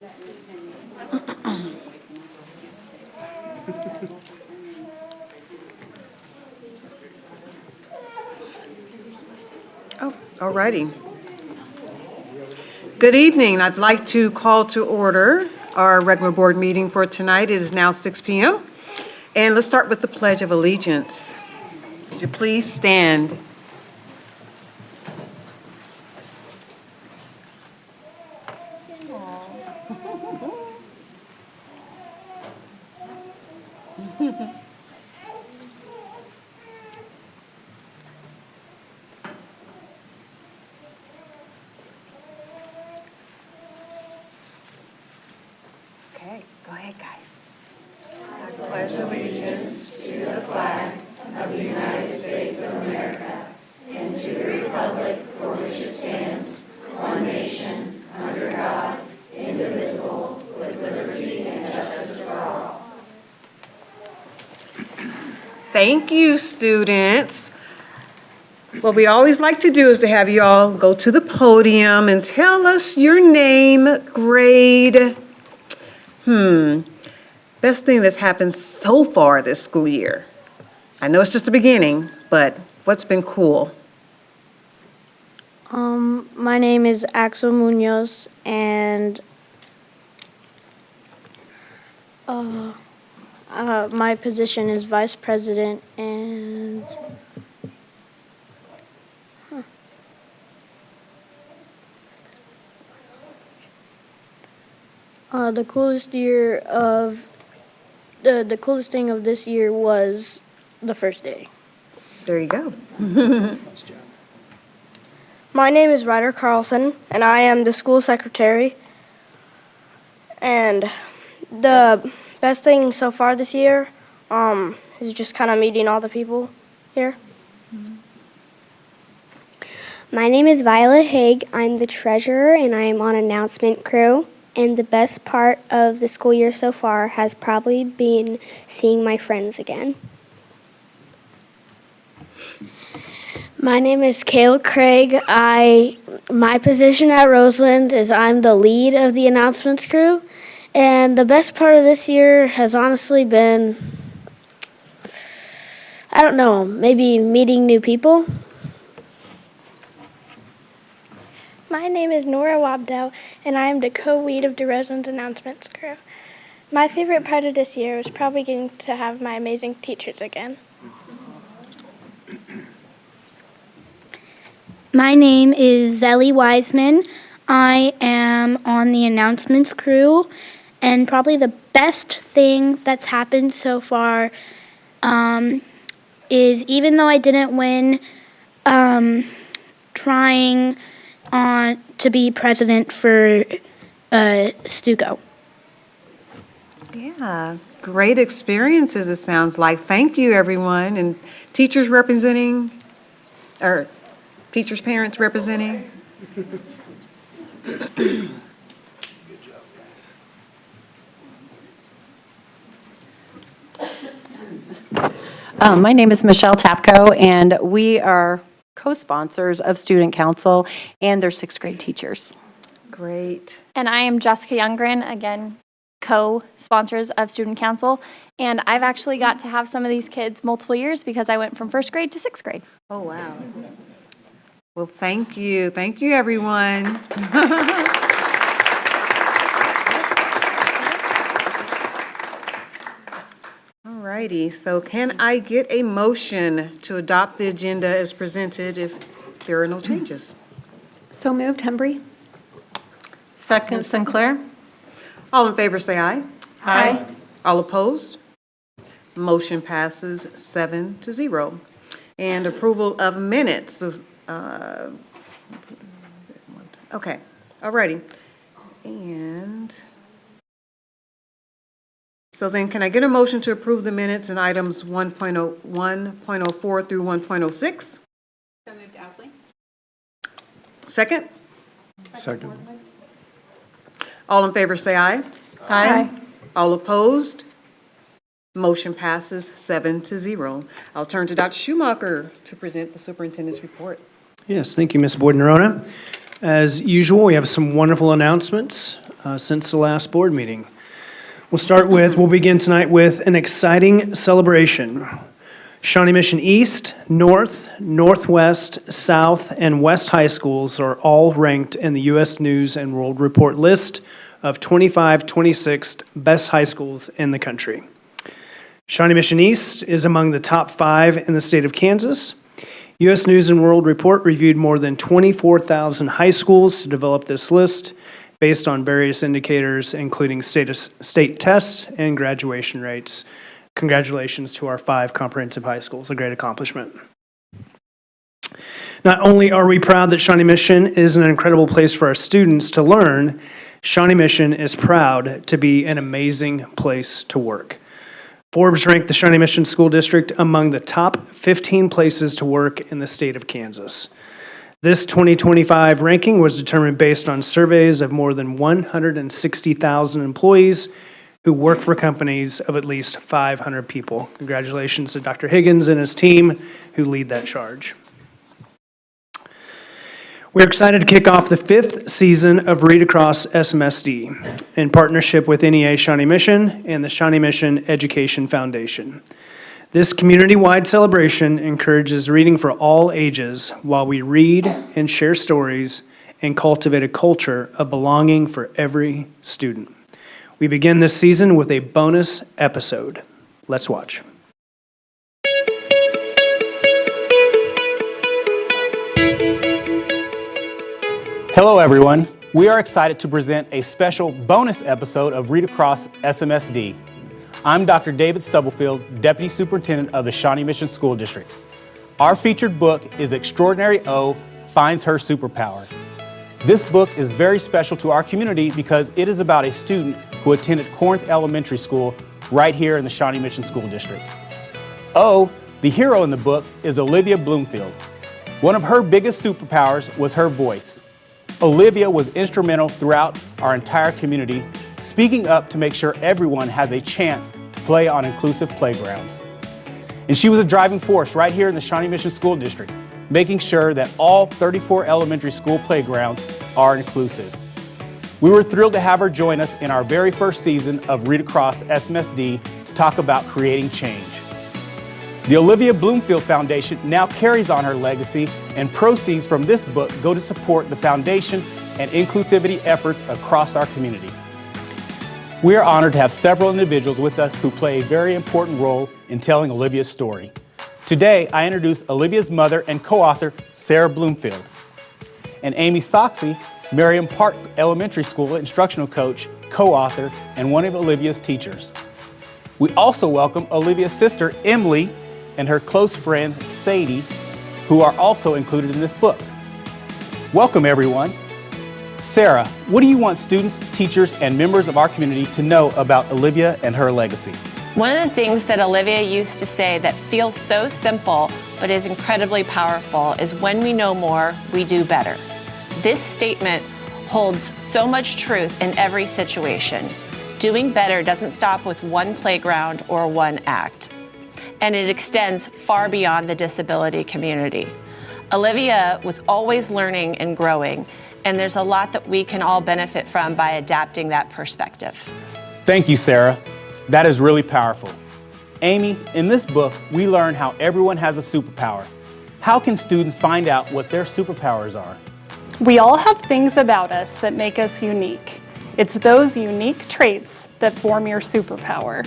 Oh, all righty. Good evening. I'd like to call to order our regular board meeting for tonight. It is now 6 p.m. And let's start with the Pledge of Allegiance. Would you please stand? Okay, go ahead, guys. I pledge allegiance to the flag of the United States of America and to the republic for which it stands, one nation, under God, indivisible, with liberty and justice for all. Thank you, students. What we always like to do is to have you all go to the podium and tell us your name, grade. Best thing that's happened so far this school year. I know it's just the beginning, but what's been cool? My name is Axel Munoz, and my position is vice president, and the coolest thing of this year was the first day. There you go. My name is Ryder Carlson, and I am the school secretary. And the best thing so far this year is just kind of meeting all the people here. My name is Violet Haig. I'm the treasurer, and I am on announcement crew. And the best part of the school year so far has probably been seeing my friends again. My name is Kale Craig. My position at Roseland is I'm the lead of the announcements crew. And the best part of this year has honestly been, I don't know, maybe meeting new people. My name is Nora Wabdell, and I am the co-lead of the Roseland's announcements crew. My favorite part of this year was probably getting to have my amazing teachers again. My name is Zelly Wiseman. I am on the announcements crew, and probably the best thing that's happened so far is, even though I didn't win, trying to be president for Stuco. Yeah, great experiences, it sounds like. Thank you, everyone. And teachers representing, or teachers' parents representing. Good job, guys. My name is Michelle Tapko, and we are co-sponsors of Student Council and their sixth grade teachers. Great. And I am Jessica Youngren, again, co-sponsors of Student Council. And I've actually got to have some of these kids multiple years because I went from first grade to sixth grade. Oh, wow. Well, thank you. Thank you, everyone. All righty. So can I get a motion to adopt the agenda as presented if there are no changes? So moved, Humphrey. Second, Sinclair. All in favor, say aye. Aye. All opposed? Motion passes 7-0. And approval of minutes. Okay, all righty. And so then can I get a motion to approve the minutes in items 1.0, 1.04 through 1.06? So moved, Asley. Second? Second. All in favor, say aye. Aye. All opposed? Motion passes 7-0. I'll turn to Dr. Schumacher to present the superintendent's report. Yes, thank you, Ms. Boyd-Nerona. As usual, we have some wonderful announcements. since the last board meeting. We'll begin tonight with an exciting celebration. Shawnee Mission East, North, Northwest, South, and West high schools are all ranked in the U.S. News and World Report list of 26 best high schools in the country. Shawnee Mission East is among the top 5 in the state of Kansas. U.S. News and World Report reviewed more than 24,000 high schools to develop this list based on various indicators, including state tests and graduation rates. Congratulations to our 5 comprehensive high schools, a great accomplishment. Not only are we proud that Shawnee Mission is an incredible place for our students to learn, Shawnee Mission is proud to be an amazing place to work. Forbes ranked the Shawnee Mission School District among the top 15 places to work in the state of Kansas. This 2025 ranking was determined based on surveys of more than 160,000 employees who work for companies of at least 500 people. Congratulations to Dr. Higgins and his team who lead that charge. We're excited to kick off the 5th season of Read Across SMSD in partnership with NEA Shawnee Mission and the Shawnee Mission Education Foundation. This community-wide celebration encourages reading for all ages while we read and share stories and cultivate a culture of belonging for every student. We begin this season with a bonus episode. Let's watch. Hello everyone. We are excited to present a special bonus episode of Read Across SMSD. I'm Dr. David Stubblefield, Deputy Superintendent of the Shawnee Mission School District. Our featured book is Extraordinary O Finds Her Superpower. This book is very special to our community because it is about a student who attended Corinth Elementary School right here in the Shawnee Mission School District. O, the hero in the book, is Olivia Bloomfield. One of her biggest superpowers was her voice. Olivia was instrumental throughout our entire community, speaking up to make sure everyone has a chance to play on inclusive playgrounds. And she was a driving force right here in the Shawnee Mission School District, making sure that all 34 elementary school playgrounds are inclusive. We were thrilled to have her join us in our very first season of Read Across SMSD to talk about creating change. The Olivia Bloomfield Foundation now carries on her legacy, and proceeds from this book go to support the foundation and inclusivity efforts across our community. We are honored to have several individuals with us who play a very important role in telling Olivia's story. Today, I introduce Olivia's mother and co-author, Sarah Bloomfield, and Amy Soxie, Merriam Park Elementary School instructional coach, co-author, and one of Olivia's teachers. We also welcome Olivia's sister, Emily, and her close friend, Sadie, who are also included in this book. Welcome, everyone. Sarah, what do you want students, teachers, and members of our community to know about Olivia and her legacy? One of the things that Olivia used to say that feels so simple but is incredibly powerful is when we know more, we do better. This statement holds so much truth in every situation. Doing better doesn't stop with one playground or one act, and it extends far beyond the disability community. Olivia was always learning and growing, and there's a lot that we can all benefit from by adapting that perspective. Thank you, Sarah. That is really powerful. Amy, in this book, we learn how everyone has a superpower. How can students find out what their superpowers are? We all have things about us that make us unique. It's those unique traits that form your superpower.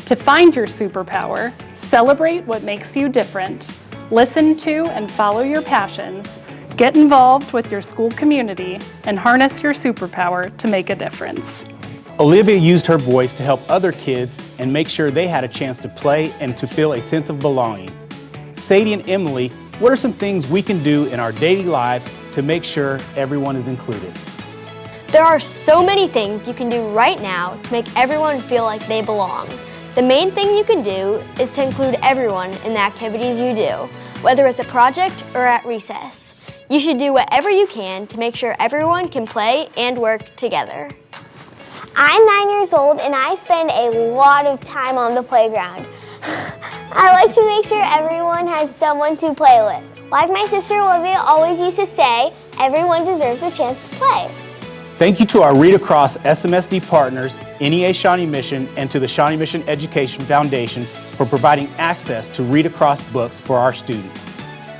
To find your superpower, celebrate what makes you different, listen to and follow your passions, get involved with your school community, and harness your superpower to make a difference. Olivia used her voice to help other kids and make sure they had a chance to play and to feel a sense of belonging. Sadie and Emily, what are some things we can do in our daily lives to make sure everyone is included? There are so many things you can do right now to make everyone feel like they belong. The main thing you can do is to include everyone in the activities you do, whether it's a project or at recess. You should do whatever you can to make sure everyone can play and work together. I'm 9 years old and I spend a lot of time on the playground. I like to make sure everyone has someone to play with. Like my sister Olivia always used to say, everyone deserves a chance to play. Thank you to our Read Across SMSD partners, NEA Shawnee Mission, and to the Shawnee Mission Education Foundation for providing access to Read Across books for our students.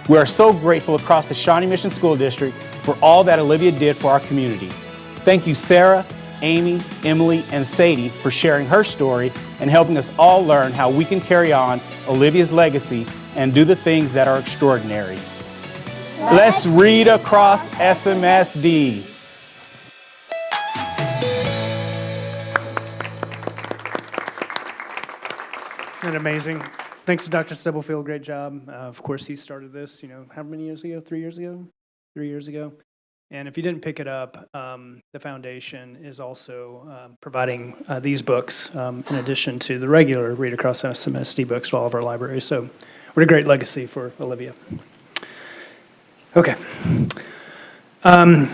We are so grateful across the Shawnee Mission School District for all that Olivia did for our community. Thank you, Sarah, Amy, Emily, and Sadie for sharing her story and helping us all learn how we can carry on Olivia's legacy and do the things that are extraordinary. Let's read across SMSD. Isn't that amazing? Thanks to Dr. Stubblefield, great job. Of course, he started this, how many years ago? 3 years ago? 3 years ago. And if you didn't pick it up, the foundation is also providing these books in addition to the regular Read Across SMSD books to all of our libraries. So what a great legacy for Olivia. Okay.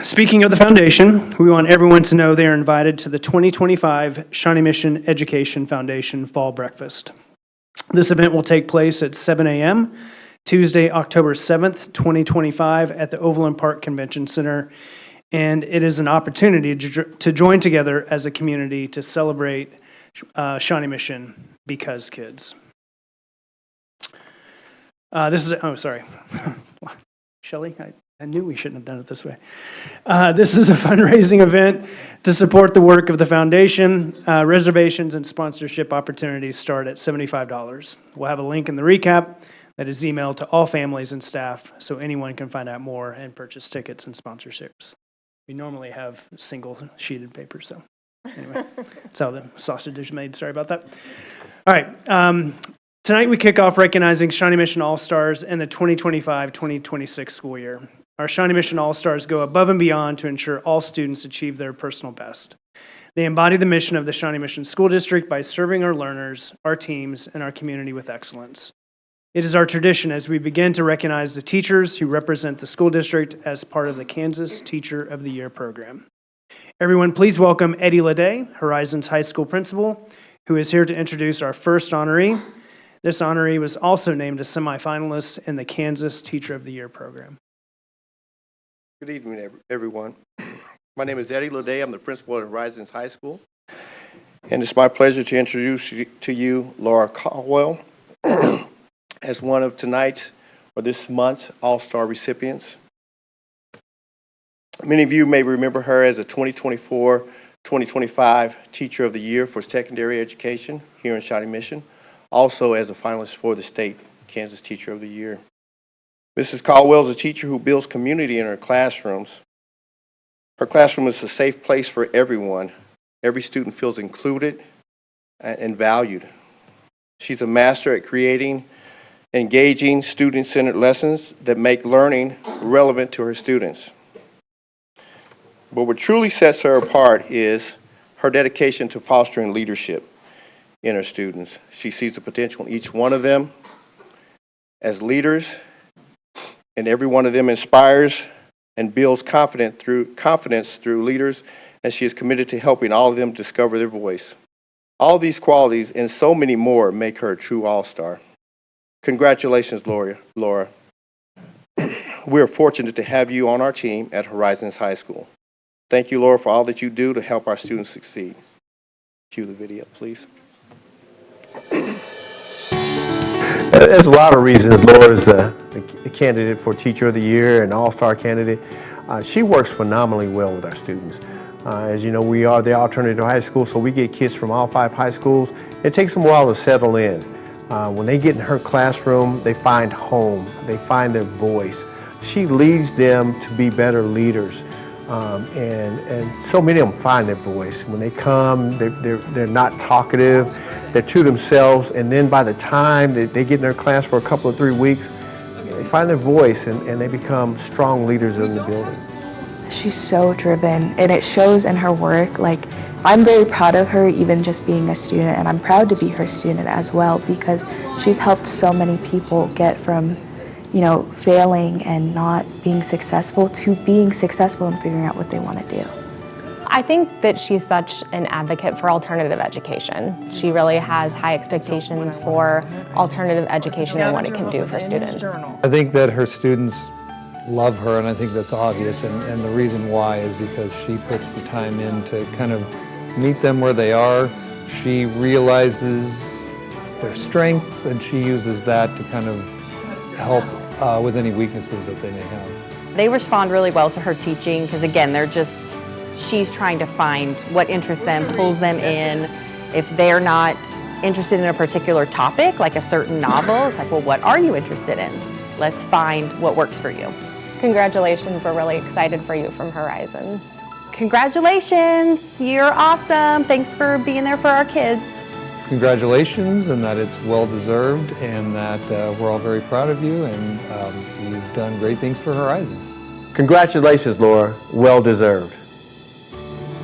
Speaking of the foundation, we want everyone to know they are invited to the 2025 Shawnee Mission Education Foundation Fall Breakfast. This event will take place at 7 a.m. Tuesday, October 7th, 2025 at the Overland Park Convention Center. And it is an opportunity to join together as a community to celebrate Shawnee Mission because kids. Sorry. Shelley, I knew we shouldn't have done it this way. This is a fundraising event to support the work of the foundation. Reservations and sponsorship opportunities start at $75. We'll have a link in the recap that is emailed to all families and staff so anyone can find out more and purchase tickets and sponsorships. We normally have single sheeted paper, so anyway, that's how the sausage is made. Sorry about that. All right. Tonight we kick off recognizing Shawnee Mission All-Stars in the 2025-2026 school year. Our Shawnee Mission All-Stars go above and beyond to ensure all students achieve their personal best. They embody the mission of the Shawnee Mission School District by serving our learners, our teams, and our community with excellence. It is our tradition as we begin to recognize the teachers who represent the school district as part of the Kansas Teacher of the Year program. Everyone, please welcome Eddie Leday, Horizons High School principal, who is here to introduce our first honoree. This honoree was also named a semifinalist in the Kansas Teacher of the Year program. Good evening, everyone. My name is Eddie Leday. I'm the principal at Horizons High School. And it's my pleasure to introduce to you Laura Caldwell as one of tonight's or this month's All-Star recipients. Many of you may remember her as a 2024-2025 Teacher of the Year for Secondary Education here in Shawnee Mission, also as a finalist for the state Kansas Teacher of the Year. Mrs. Caldwell is a teacher who builds community in her classrooms. Her classroom is a safe place for everyone. Every student feels included and valued. She's a master at creating engaging, student-centered lessons that make learning relevant to her students. But what truly sets her apart is her dedication to fostering leadership in her students. She sees the potential in each one of them as leaders, and every one of them inspires and builds confidence through leaders, and she is committed to helping all of them discover their voice. All these qualities and so many more make her a true all-star. Congratulations, Laura. We are fortunate to have you on our team at Horizons High School. Thank you, Laura, for all that you do to help our students succeed. Cue the video, please. There's a lot of reasons Laura's a candidate for Teacher of the Year and All-Star candidate. She works phenomenally well with our students. As you know, we are the alternative high school, so we get kids from all 5 high schools. It takes them a while to settle in. When they get in her classroom, they find home, they find their voice. She leads them to be better leaders. And so many of them find their voice. When they come, they're not talkative, they're to themselves, and then by the time they get in their class for a couple of 3 weeks, they find their voice and they become strong leaders in the building. She's so driven, and it shows in her work. Like, I'm very proud of her, even just being a student, and I'm proud to be her student as well, because she's helped so many people get from, failing and not being successful to being successful and figuring out what they want to do. I think that she's such an advocate for alternative education. She really has high expectations for alternative education and what it can do for students. I think that her students love her, and I think that's obvious, and the reason why is because she puts the time in to kind of meet them where they are. She realizes their strength, and she uses that to kind of help with any weaknesses that they may have. They respond really well to her teaching because, again, she's trying to find what interests them, pulls them in. If they're not interested in a particular topic, like a certain novel, it's like, well, what are you interested in? Let's find what works for you. Congratulations, we're really excited for you from Horizons. Congratulations, you're awesome. Thanks for being there for our kids. Congratulations, and that it's well-deserved, and that we're all very proud of you, and you've done great things for Horizons. Congratulations, Laura. Well-deserved.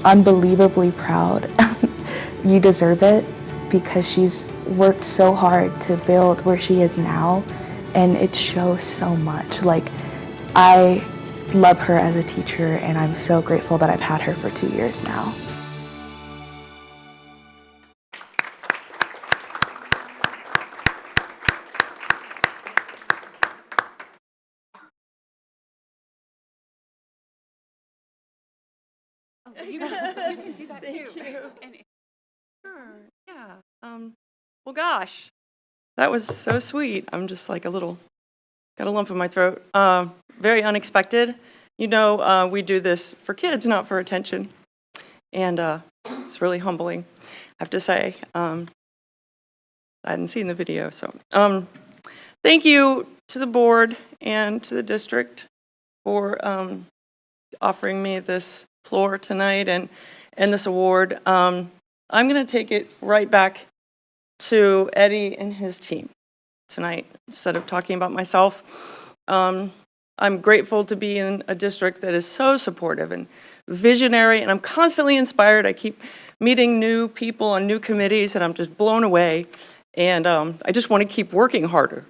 Unbelievably proud. You deserve it because she's worked so hard to build where she is now, and it shows so much. Like, I love her as a teacher, and I'm so grateful that I've had her for 2 years now. You can do that too. Sure, yeah. Well, gosh, that was so sweet. I'm just like got a lump in my throat. Very unexpected. You know, we do this for kids, not for attention. And it's really humbling, I have to say. I hadn't seen the video, so. Thank you to the board and to the district for offering me this floor tonight and this award. I'm going to take it right back to Eddie and his team tonight instead of talking about myself. I'm grateful to be in a district that is so supportive and visionary, and I'm constantly inspired. I keep meeting new people on new committees, and I'm just blown away, and I just want to keep working harder.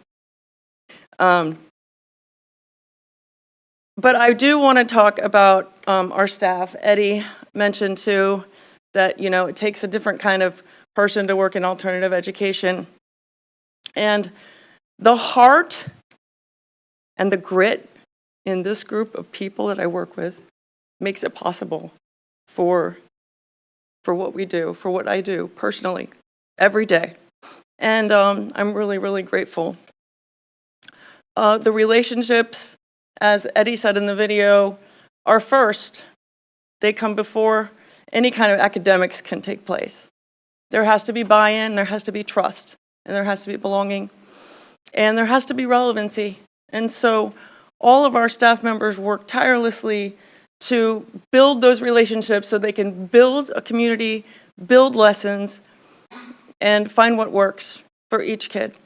But I do want to talk about our staff. Eddie mentioned too that, you know, it takes a different kind of person to work in alternative education. And the heart and the grit in this group of people that I work with makes it possible for what we do, for what I do personally every day. And I'm really, really grateful. The relationships, as Eddie said in the video, are first. They come before any kind of academics can take place. There has to be buy-in, there has to be trust, and there has to be belonging, and there has to be relevancy. And so all of our staff members work tirelessly to build those relationships so they can build a community, build lessons, and find what works for each kid.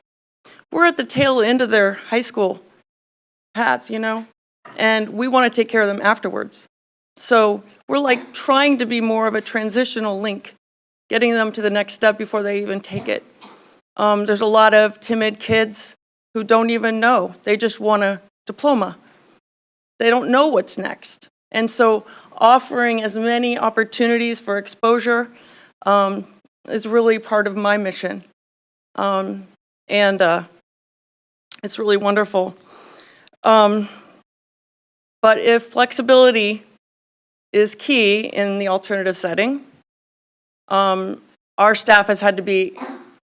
We're at the tail end of their high school hats, you know, and we want to take care of them afterwards. So we're like trying to be more of a transitional link, getting them to the next step before they even take it. There's a lot of timid kids who don't even know. They just want a diploma. They don't know what's next. And so offering as many opportunities for exposure is really part of my mission. And it's really wonderful. But if flexibility is key in the alternative setting, our staff has had to be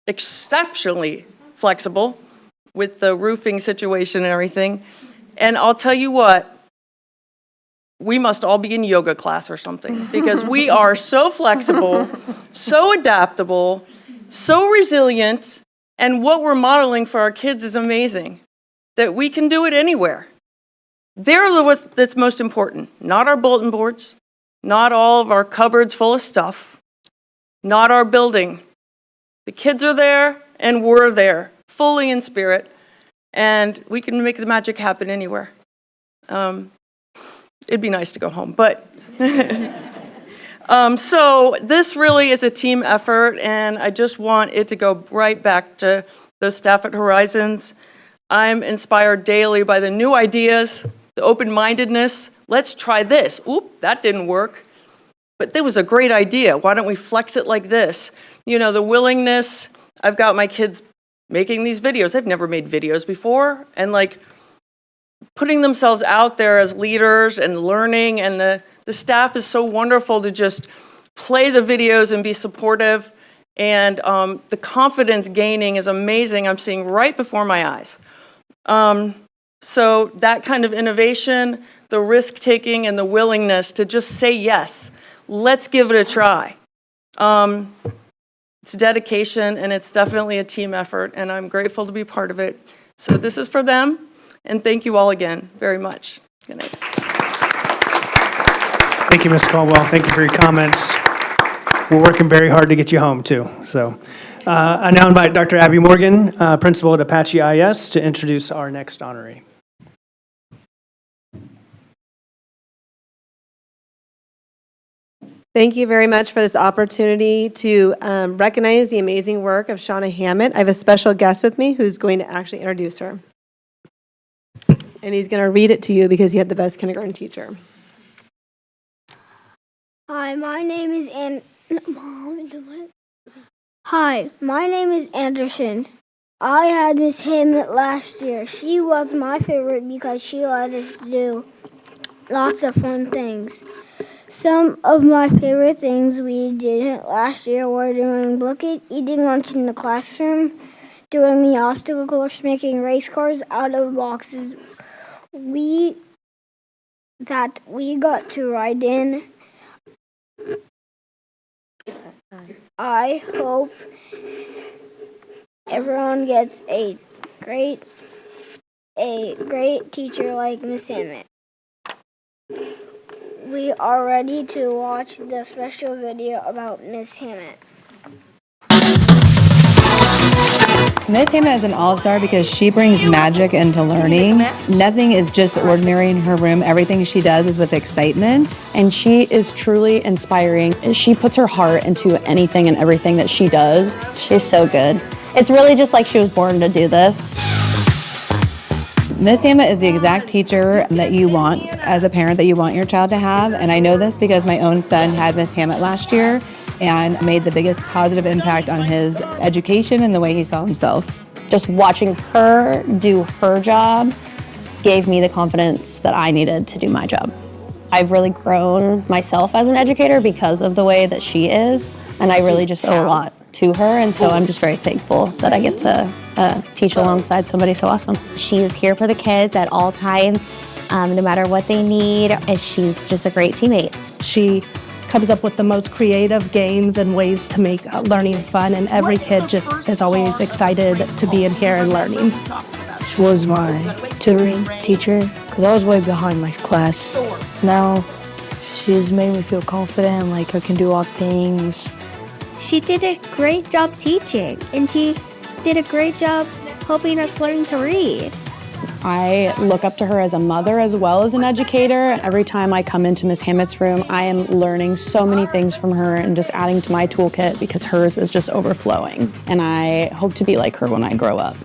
exceptionally flexible with the roofing situation and everything. And I'll tell you what, we must all be in yoga class or something, because we are so flexible, so adaptable, so resilient, and what we're modeling for our kids is amazing, that we can do it anywhere. They're what that's most important, not our bulletin boards, not all of our cupboards full of stuff, not our building. The kids are there, and we're there, fully in spirit, and we can make the magic happen anywhere. It'd be nice to go home, but so this really is a team effort, and I just want it to go right back to the staff at Horizons. I'm inspired daily by the new ideas, the open-mindedness. Let's try this. Oop, that didn't work. But that was a great idea. Why don't we flex it like this? You know, the willingness. I've got my kids making these videos. They've never made videos before. And like, putting themselves out there as leaders and learning, and the staff is so wonderful to just play the videos and be supportive, and the confidence gaining is amazing. I'm seeing right before my eyes. So that kind of innovation, the risk taking, and the willingness to just say yes, let's give it a try. It's dedication, and it's definitely a team effort, and I'm grateful to be part of it. So this is for them, and thank you all again very much. Good night. Thank you, Ms. Caldwell. Thank you for your comments. We're working very hard to get you home, too. So I now invite Dr. Abby Morgan, principal at Apache IS, to introduce our next honoree. Thank you very much for this opportunity to recognize the amazing work of Shawnee Hammett. I have a special guest with me who's going to actually introduce her. And he's going to read it to you because he had the best kindergarten teacher. Hi, my name is Anderson. I had Miss Hammett last year. She was my favorite because she let us do lots of fun things. Some of my favorite things we did last year were doing bucket, eating lunch in the classroom, doing the obstacle course, making race cars out of boxes we got to ride in. I hope everyone gets a great teacher like Miss Hammett. We are ready to watch the special video about Miss Hammett. Miss Hammett is an all-star because she brings magic into learning. Nothing is just ordinary in her room. Everything she does is with excitement. And she is truly inspiring. She puts her heart into anything and everything that she does. She's so good. It's really just like she was born to do this. Miss Hammett is the exact teacher that you want as a parent, that you want your child to have. And I know this because my own son had Miss Hammett last year and made the biggest positive impact on his education and the way he saw himself. Just watching her do her job gave me the confidence that I needed to do my job. I've really grown myself as an educator because of the way that she is, and I really just owe a lot to her, and so I'm just very thankful that I get to teach alongside somebody so awesome. She is here for the kids at all times, no matter what they need, and she's just a great teammate. She comes up with the most creative games and ways to make learning fun, and every kid just is always excited to be in here and learning. She was my tutoring teacher because I was way behind my class. Now she's made me feel confident, like I can do all things. She did a great job teaching, and she did a great job helping us learn to read. I look up to her as a mother as well as an educator. Every time I come into Miss Hammett's room, I am learning so many things from her and just adding to my toolkit because hers is just overflowing. And I hope to be like her when I grow up.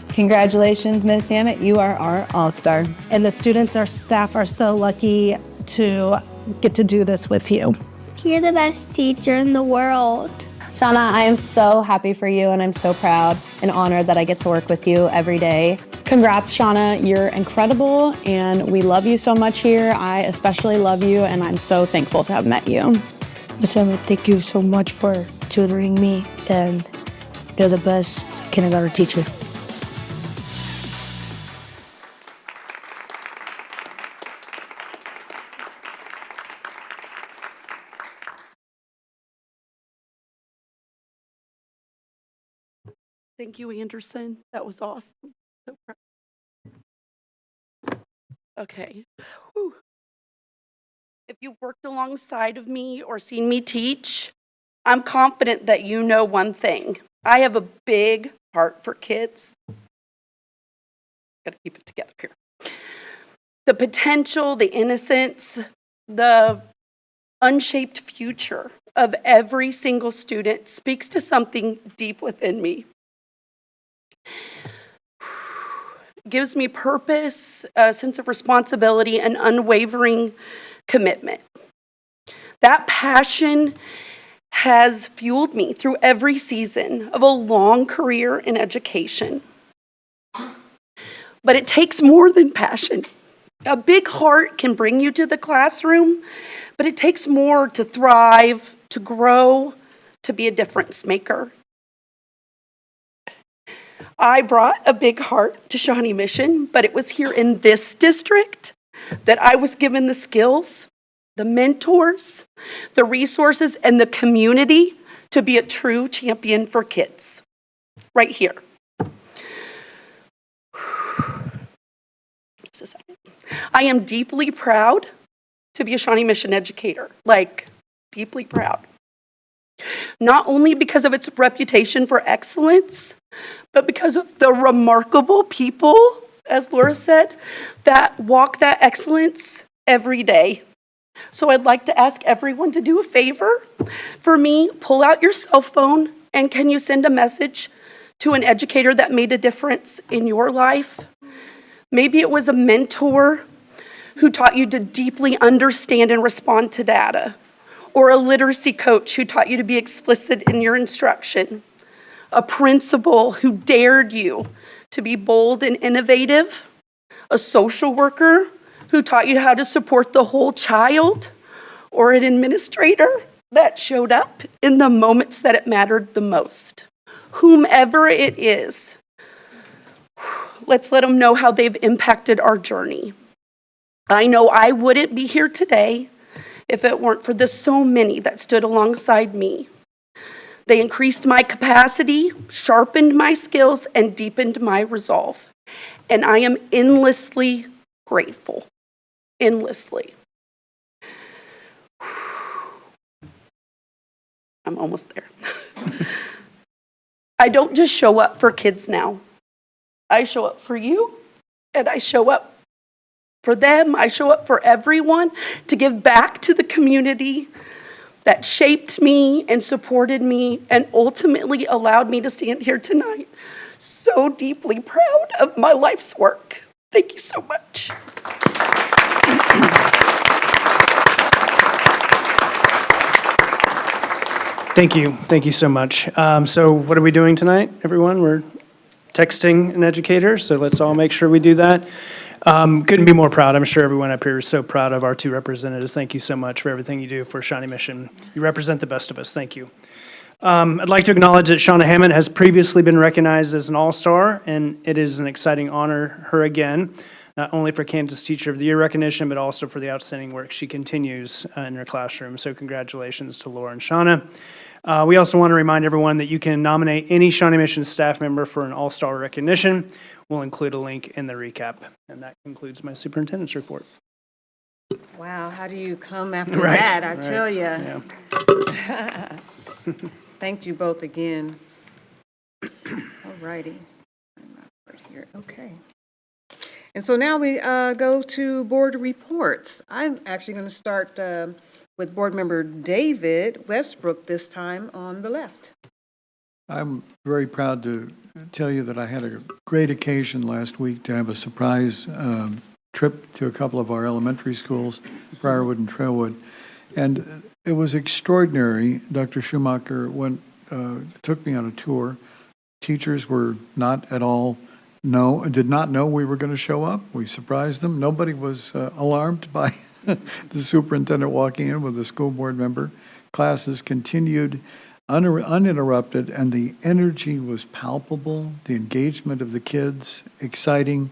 Congratulations, Miss Hammett. You are our all-star. And the students, our staff are so lucky to get to do this with you. You're the best teacher in the world. Shauna, I am so happy for you, and I'm so proud and honored that I get to work with you every day. Congrats, Shauna. You're incredible, and we love you so much here. I especially love you, and I'm so thankful to have met you. Miss Hammett, thank you so much for tutoring me, and you're the best kindergarten teacher. Thank you, Anderson. That was awesome. So proud. Okay. Whew. If you've worked alongside of me or seen me teach, I'm confident that you know one thing. I have a big heart for kids. Gotta keep it together here. The potential, the innocence, the unshaped future of every single student speaks to something deep within me. Gives me purpose, a sense of responsibility, and unwavering commitment. That passion has fueled me through every season of a long career in education. but it takes more than passion. A big heart can bring you to the classroom, but it takes more to thrive, to grow, to be a difference maker. I brought a big heart to Shawnee Mission, but it was here in this district that I was given the skills, the mentors, the resources, and the community to be a true champion for kids. Right here. Just a second. I am deeply proud to be a Shawnee Mission educator, like deeply proud. Not only because of its reputation for excellence, but because of the remarkable people, as Laura said, that walk that excellence every day. So I'd like to ask everyone to do a favor for me. Pull out your cell phone and can you send a message to an educator that made a difference in your life? Maybe it was a mentor who taught you to deeply understand and respond to data, or a literacy coach who taught you to be explicit in your instruction, a principal who dared you to be bold and innovative, a social worker who taught you how to support the whole child, or an administrator that showed up in the moments that it mattered the most. Whomever it is, let's let them know how they've impacted our journey. I know I wouldn't be here today if it weren't for the so many that stood alongside me. They increased my capacity, sharpened my skills, and deepened my resolve. And I am endlessly grateful. Endlessly. I'm almost there. I don't just show up for kids now. I show up for you, and I show up for them. I show up for everyone to give back to the community that shaped me and supported me and ultimately allowed me to stand here tonight. So deeply proud of my life's work. Thank you so much. Thank you. Thank you so much. So what are we doing tonight, everyone? We're texting an educator, so let's all make sure we do that. Couldn't be more proud. I'm sure everyone up here is so proud of our two representatives. Thank you so much for everything you do for Shawnee Mission. You represent the best of us. Thank you. I'd like to acknowledge that Shawnee Hammett has previously been recognized as an all-star, and it is an exciting honor her again, not only for Kansas Teacher of the Year recognition, but also for the outstanding work she continues in her classroom. So congratulations to Laura and Shauna. We also want to remind everyone that you can nominate any Shawnee Mission staff member for an all-star recognition. We'll include a link in the recap. And that concludes my superintendent's report. Wow, how do you come after Right, that? I right, tell you. yeah. Thank you both again. All righty. Right here. Okay. And so now we go to board reports. I'm actually going to start with board member David Westbrook this time on the left. I'm very proud to tell you that I had a great occasion last week to have a surprise trip to a couple of our elementary schools, Briarwood and Trailwood. And it was extraordinary. Dr. Schumacher took me on a tour. Teachers were not at all, did not know we were going to show up. We surprised them. Nobody was alarmed by the superintendent walking in with a school board member. Classes continued uninterrupted, and the energy was palpable, the engagement of the kids, exciting,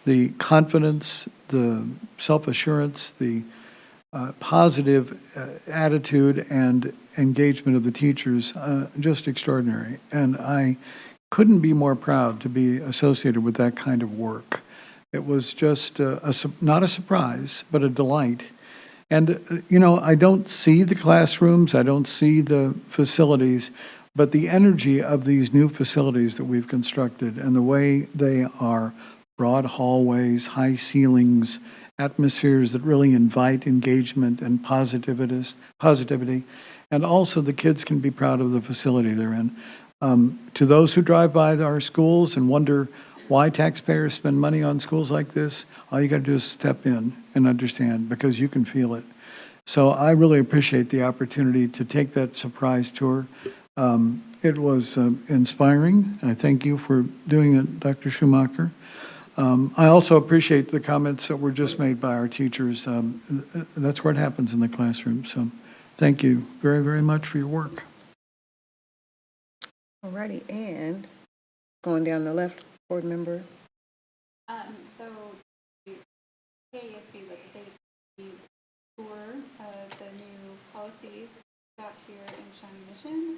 the confidence, the self-assurance, the positive attitude and engagement of the teachers, just extraordinary. And I couldn't be more proud to be associated with that kind of work. It was just not a surprise, but a delight. And, I don't see the classrooms, I don't see the facilities, but the energy of these new facilities that we've constructed and the way they are broad hallways, high ceilings, atmospheres that really invite engagement and positivity. And also the kids can be proud of the facility they're in. To those who drive by our schools and wonder why taxpayers spend money on schools like this, all you got to do is step in and understand, because you can feel it. So I really appreciate the opportunity to take that surprise tour. It was inspiring. I thank you for doing it, Dr. Schumacher. I also appreciate the comments that were just made by our teachers. That's where it happens in the classroom. So thank you very, very much for your work. All righty, and going down the left, board member. So the KASB legislative tour of the new policies out here in Shawnee Mission.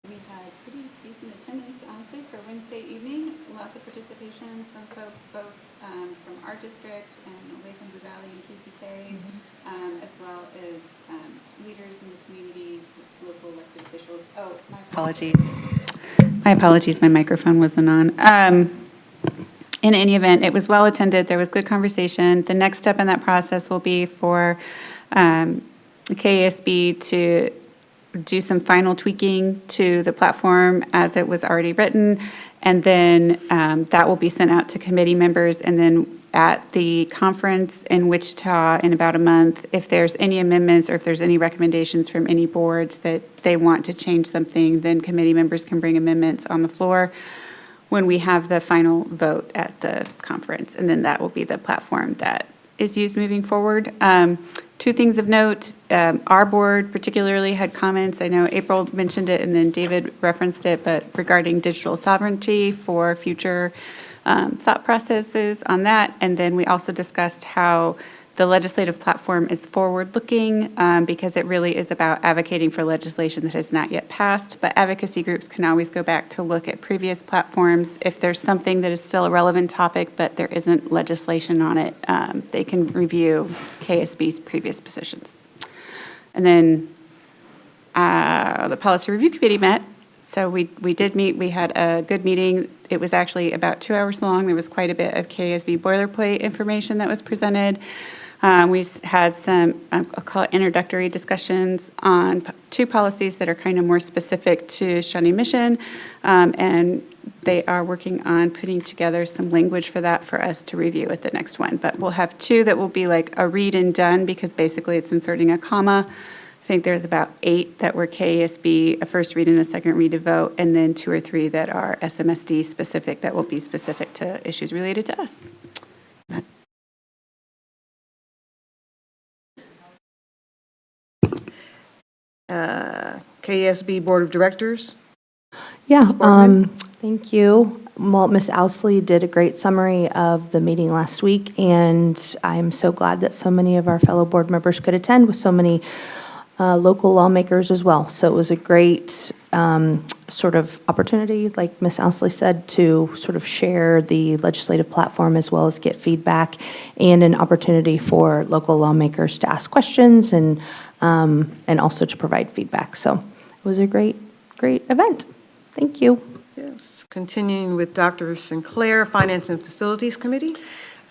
We had pretty decent attendance, honestly, for Wednesday evening. Lots of participation from folks both from our district and away from the Valley and PCK, as well as leaders in the community, local elected officials. Oh, my apologies. My apologies, my microphone wasn't on. In any event, it was well attended. There was good conversation. The next step in that process will be for the KASB to do some final tweaking to the platform as it was already written, and then that will be sent out to committee members, and then at the conference in Wichita in about a month, if there's any amendments or if there's any recommendations from any boards that they want to change something, then committee members can bring amendments on the floor when we have the final vote at the conference, and then that will be the platform that is used moving forward. Two things of note, our board particularly had comments. I know April mentioned it and then David referenced it, but regarding digital sovereignty for future thought processes on that. And then we also discussed how the legislative platform is forward-looking because it really is about advocating for legislation that has not yet passed. But advocacy groups can always go back to look at previous platforms. If there's something that is still a relevant topic, but there isn't legislation on it, they can review KSB's previous positions. And then the Policy Review Committee met. So we did meet. We had a good meeting. It was actually about 2 hours long. There was quite a bit of KSB boilerplate information that was presented. We had some, I'll call it introductory discussions on two policies that are kind of more specific to Shawnee Mission, and they are working on putting together some language for that for us to review at the next one. But we'll have two that will be like a read and done because basically it's inserting a comma. I think there's about 8 that were KASB, a first read and a second read to vote, and then 2 or 3 that are SMSD specific that will be specific to issues related to us. KSB Board of Directors. Yeah, thank you. Well, Ms. Ousley did a great summary of the meeting last week, and I'm so glad that so many of our fellow board members could attend with so many local lawmakers as well. So it was a great sort of opportunity, like Ms. Ousley said, to sort of share the legislative platform as well as get feedback, and an opportunity for local lawmakers to ask questions and also to provide feedback. So it was a great event. Thank you. Yes. Continuing with Dr. Sinclair, Finance and Facilities Committee.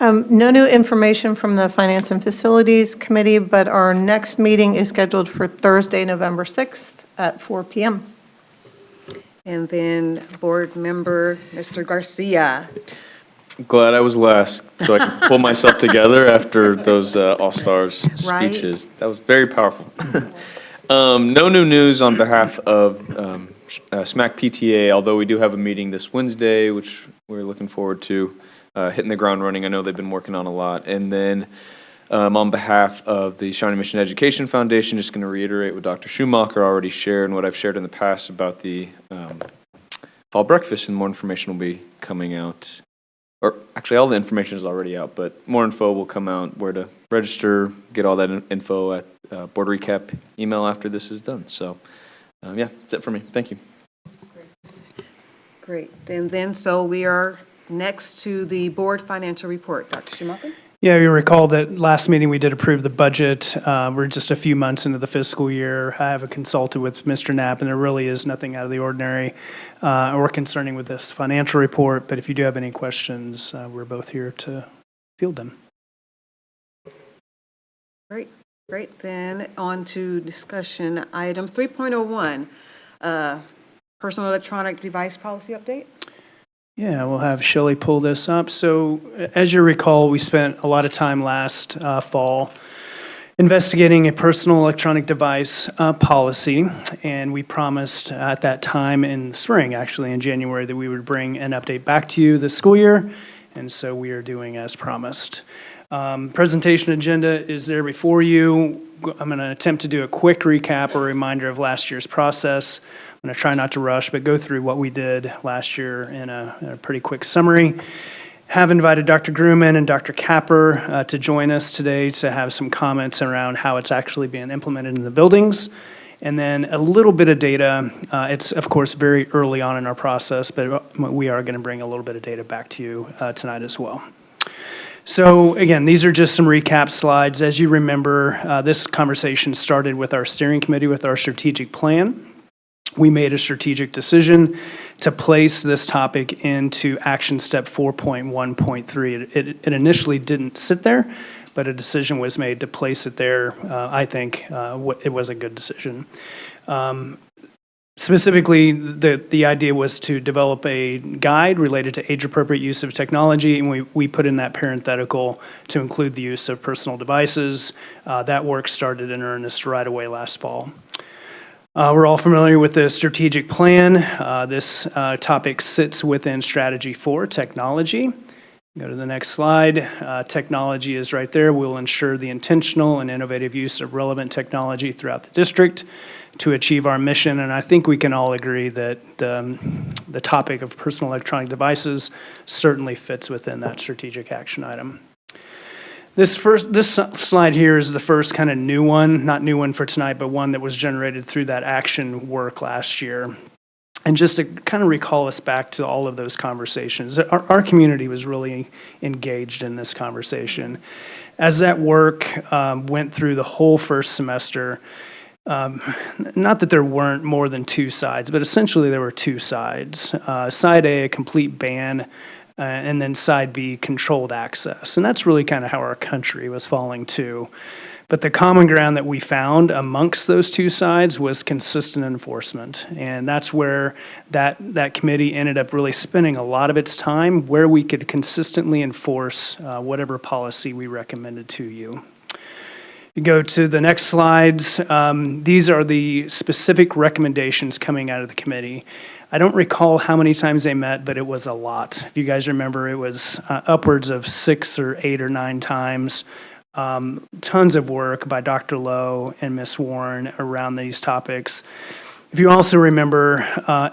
No new information from the Finance and Facilities Committee, but our next meeting is scheduled for Thursday, November 6th at 4 p.m. And then Board Member Mr. Garcia. Glad I was last, so I could pull myself together after those All-Stars speeches. That was very powerful. No new news on behalf of SMAC PTA, although we do have a meeting this Wednesday, which we're looking forward to hitting the ground running. I know they've been working on a lot. And then on behalf of the Shawnee Mission Education Foundation, just going to reiterate what Dr. Schumacher already shared and what I've shared in the past about the fall breakfast, and more information will be coming out. Or actually, all the information is already out, but more info will come out, where to register, get all that info at board recap email after this is done. So, yeah, that's it for me. Thank you. Great. And then, so we are next to the board financial report. Dr. Schumacher? Yeah, you recall that last meeting we did approve the budget. We're just a few months into the fiscal year. I have consulted with Mr. Knapp, and there really is nothing out of the ordinary or concerning with this financial report. But if you do have any questions, we're both here to field them. Great. Great. Then on to discussion items. 3.01, personal electronic device policy update. Yeah, we'll have Shelley pull this up. So as you recall, we spent a lot of time last fall investigating a personal electronic device policy, and we promised at that time in the spring, actually in January, that we would bring an update back to you this school year. and so we are doing as promised. Presentation agenda is there before you. I'm going to attempt to do a quick recap or reminder of last year's process. I'm going to try not to rush, but go through what we did last year in a pretty quick summary. Have invited Dr. Grumman and Dr. Capper to join us today to have some comments around how it's actually being implemented in the buildings. And then a little bit of data. It's, of course, very early on in our process, but we are going to bring a little bit of data back to you tonight as well. So again, these are just some recap slides. As you remember, this conversation started with our steering committee with our strategic plan. We made a strategic decision to place this topic into action step 4.1.3. It initially didn't sit there, but a decision was made to place it there. I think it was a good decision. Specifically, the idea was to develop a guide related to age-appropriate use of technology, and we put in that parenthetical to include the use of personal devices. That work started in earnest right away last fall. We're all familiar with the strategic plan. This topic sits within Strategy 4, Technology. Go to the next slide. Technology is right there. We'll ensure the intentional and innovative use of relevant technology throughout the district to achieve our mission, and I think we can all agree that the topic of personal electronic devices certainly fits within that strategic action item. This slide here is the first kind of new one, not new one for tonight, but one that was generated through that action work last year. And just to kind of recall us back to all of those conversations, our community was really engaged in this conversation. As that work went through the whole first semester, not that there weren't more than two sides, but essentially there were two sides. Side A, a complete ban, and then side B, controlled access. And that's really kind of how our country was falling to. But the common ground that we found amongst those two sides was consistent enforcement. And that's where that committee ended up really spending a lot of its time where we could consistently enforce whatever policy we recommended to you. You go to the next slides. These are the specific recommendations coming out of the committee. I don't recall how many times they met, but it was a lot. If you guys remember, it was upwards of 6 or 8 or 9 times. Tons of work by Dr. Lowe and Ms. Warren around these topics. If you also remember,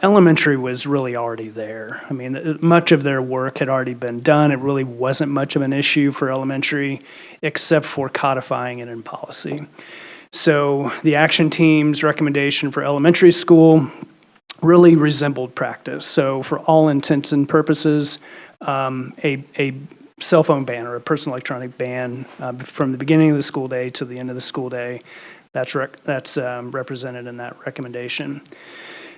elementary was really already there. I mean, much of their work had already been done. It really wasn't much of an issue for elementary, except for codifying it in policy. So the action team's recommendation for elementary school really resembled practice. So for all intents and purposes, a cell phone ban or a personal electronic ban from the beginning of the school day to the end of the school day. That's represented in that recommendation.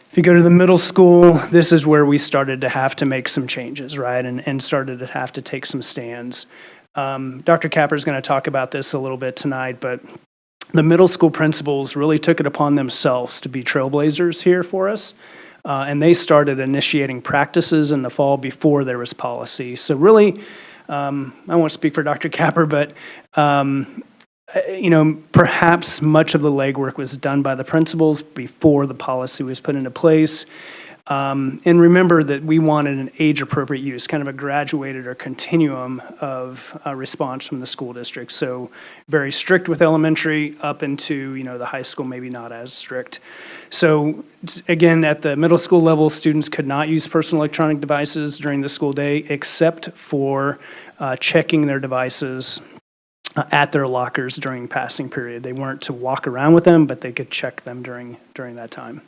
If you go to the middle school, this is where we started to have to make some changes, right, and started to have to take some stands. Dr. Capper is going to talk about this a little bit tonight, but the middle school principals really took it upon themselves to be trailblazers here for us, and they started initiating practices in the fall before there was policy. So really, I won't speak for Dr. Capper, but perhaps much of the legwork was done by the principals before the policy was put into place. And remember that we wanted an age-appropriate use, kind of a graduated or continuum of response from the school district. So very strict with elementary up into, the high school, maybe not as strict. So again, at the middle school level, students could not use personal electronic devices during the school day except for checking their devices at their lockers during passing period. They weren't to walk around with them, but they could check them during that time.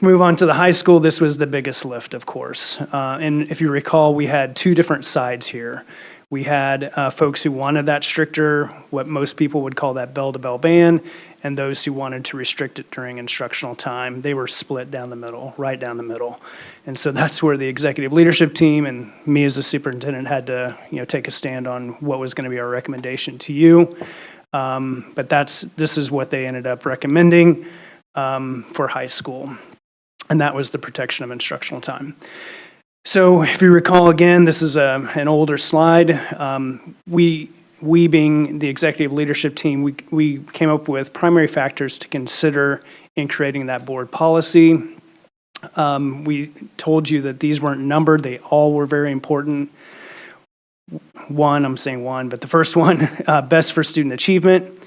Move on to the high school. This was the biggest lift, of course. And if you recall, we had two different sides here. We had folks who wanted that stricter, what most people would call that bell-to-bell ban, and those who wanted to restrict it during instructional time. They were split down the middle, right down the middle. And so that's where the executive leadership team and me as the superintendent had to, take a stand on what was going to be our recommendation to you. But this is what they ended up recommending for high school. And that was the protection of instructional time. So if you recall, again, this is an older slide. We being the executive leadership team, we came up with primary factors to consider in creating that board policy. We told you that these weren't numbered. They all were very important. I'm saying one, but the first one, best for student achievement,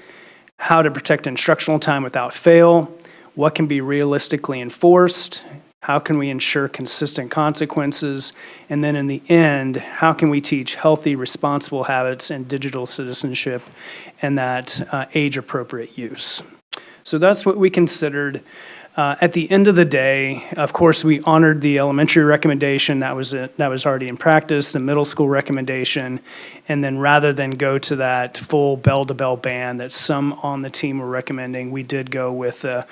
how to protect instructional time without fail, what can be realistically enforced, how can we ensure consistent consequences, and then in the end, how can we teach healthy, responsible habits and digital citizenship and that age-appropriate use. So that's what we considered. At the end of the day, of course, we honored the elementary recommendation that was already in practice, the middle school recommendation, and then rather than go to that full bell-to-bell ban that some on the team were recommending, we did go with the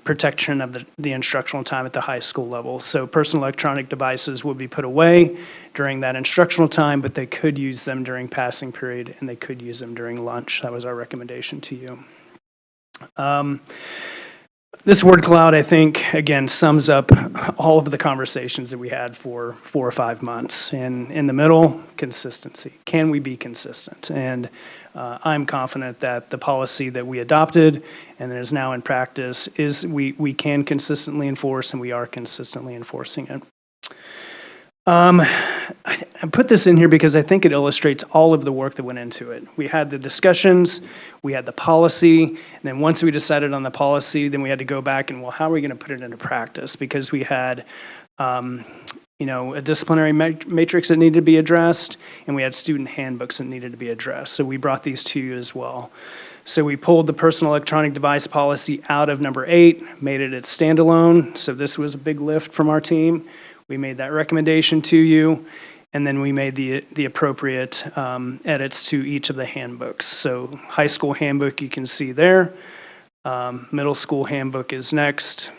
protection of the instructional time at the high school level. So personal electronic devices would be put away during that instructional time, but they could use them during passing period and they could use them during lunch. That was our recommendation to you. This word cloud, I think, again, sums up all of the conversations that we had for 4 or 5 months. And in the middle, consistency. Can we be consistent? And I'm confident that the policy that we adopted and that is now in practice is we can consistently enforce, and we are consistently enforcing it. I put this in here because I think it illustrates all of the work that went into it. We had the discussions, we had the policy, and then once we decided on the policy, then we had to go back and, well, how are we going to put it into practice? Because we had, a disciplinary matrix that needed to be addressed, and we had student handbooks that needed to be addressed. So we brought these to you as well. So we pulled the personal electronic device policy out of number 8, made it its standalone. So this was a big lift from our team. We made that recommendation to you, and then we made the appropriate edits to each of the handbooks. So high school handbook you can see there, middle school handbook is next,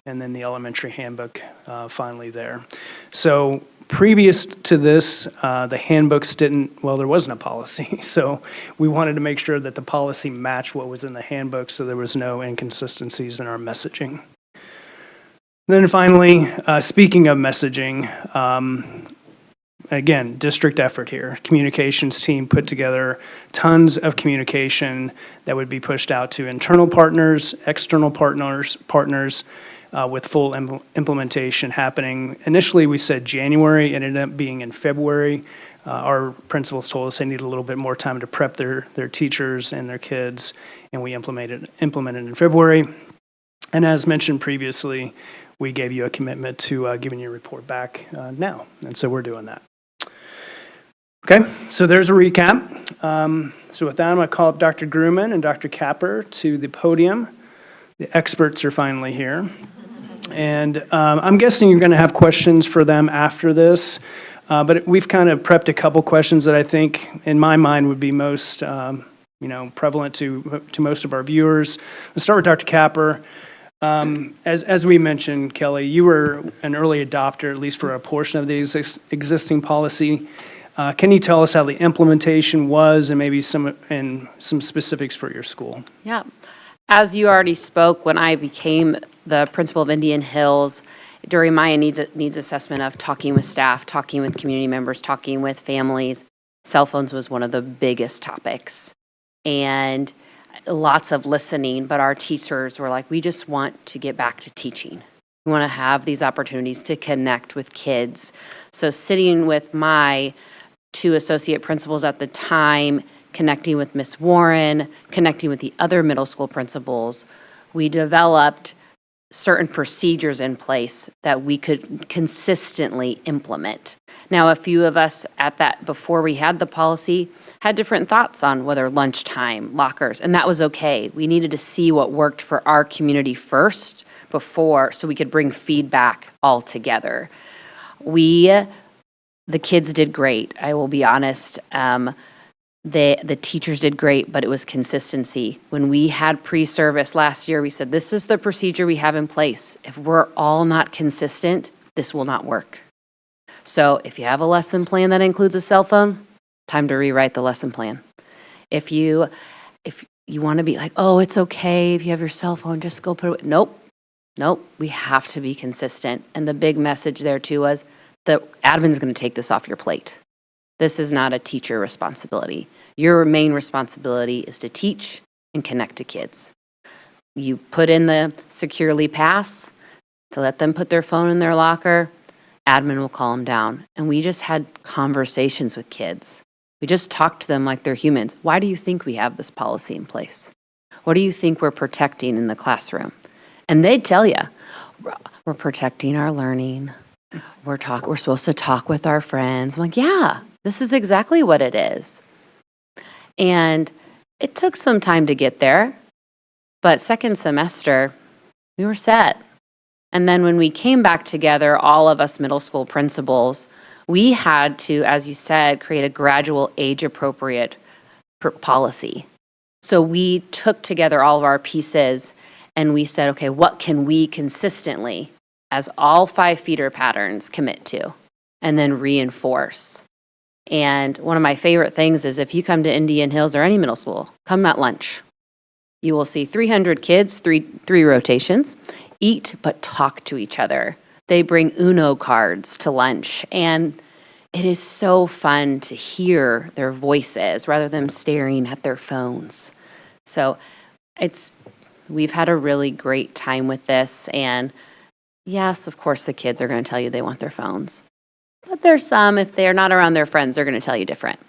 and then the elementary handbook finally there. So previous to this, the handbooks there wasn't a policy. So we wanted to make sure that the policy matched what was in the handbook so there was no inconsistencies in our messaging. Then finally, speaking of messaging, again, district effort here. Communications team put together tons of communication that would be pushed out to internal partners, external partners, with full implementation happening. Initially, we said January. It ended up being in February. Our principals told us they needed a little bit more time to prep their teachers and their kids, and we implemented in February. And as mentioned previously, we gave you a commitment to giving your report back now, and so we're doing that. Okay, so there's a recap. So with that, I'm going to call up Dr. Grumman and Dr. Capper to the podium. The experts are finally here. And I'm guessing you're going to have questions for them after this, but we've kind of prepped a couple questions that I think, in my mind, would be most prevalent to most of our viewers. Let's start with Dr. Capper. As we mentioned, Kelly, you were an early adopter, at least for a portion of the existing policy. Can you tell us how the implementation was and maybe some specifics for your school? Yeah. As you already spoke, when I became the principal of Indian Hills, during my needs assessment of talking with staff, talking with community members, talking with families, cell phones was one of the biggest topics. And lots of listening, but our teachers were like, we just want to get back to teaching. We want to have these opportunities to connect with kids. So sitting with my 2 associate principals at the time, connecting with Miss Warren, connecting with the other middle school principals, we developed certain procedures in place that we could consistently implement. Now, a few of us before we had the policy, had different thoughts on whether lunchtime, lockers, and that was okay. We needed to see what worked for our community first so we could bring feedback all together. The kids did great. I will be honest. The teachers did great, but it was consistency. When we had pre-service last year, we said, this is the procedure we have in place. If we're all not consistent, this will not work. So if you have a lesson plan that includes a cell phone, time to rewrite the lesson plan. If you want to be like, oh, it's okay if you have your cell phone, just go put it away. Nope, we have to be consistent. And the big message there too was the admin's going to take this off your plate. This is not a teacher responsibility. Your main responsibility is to teach and connect to kids. You put in the securely pass to let them put their phone in their locker. admin will call them down. And we just had conversations with kids. We just talked to them like they're humans. Why do you think we have this policy in place? What do you think we're protecting in the classroom? And they'd tell you, we're protecting our learning. We're supposed to talk with our friends. I'm like, yeah, this is exactly what it is. And it took some time to get there, but second semester, we were set. And then when we came back together, all of us middle school principals, we had to, as you said, create a gradual age-appropriate policy. So we took together all of our pieces and we said, okay, what can we consistently, as all 5 feeder patterns, commit to and then reinforce? And one of my favorite things is if you come to Indian Hills or any middle school, come at lunch. You will see 300 kids, three rotations, eat but talk to each other. They bring Uno cards to lunch, and it is so fun to hear their voices rather than staring at their phones. So we've had a really great time with this, and yes, of course, the kids are going to tell you they want their phones. But there's some, if they're not around their friends, they're going to tell you different.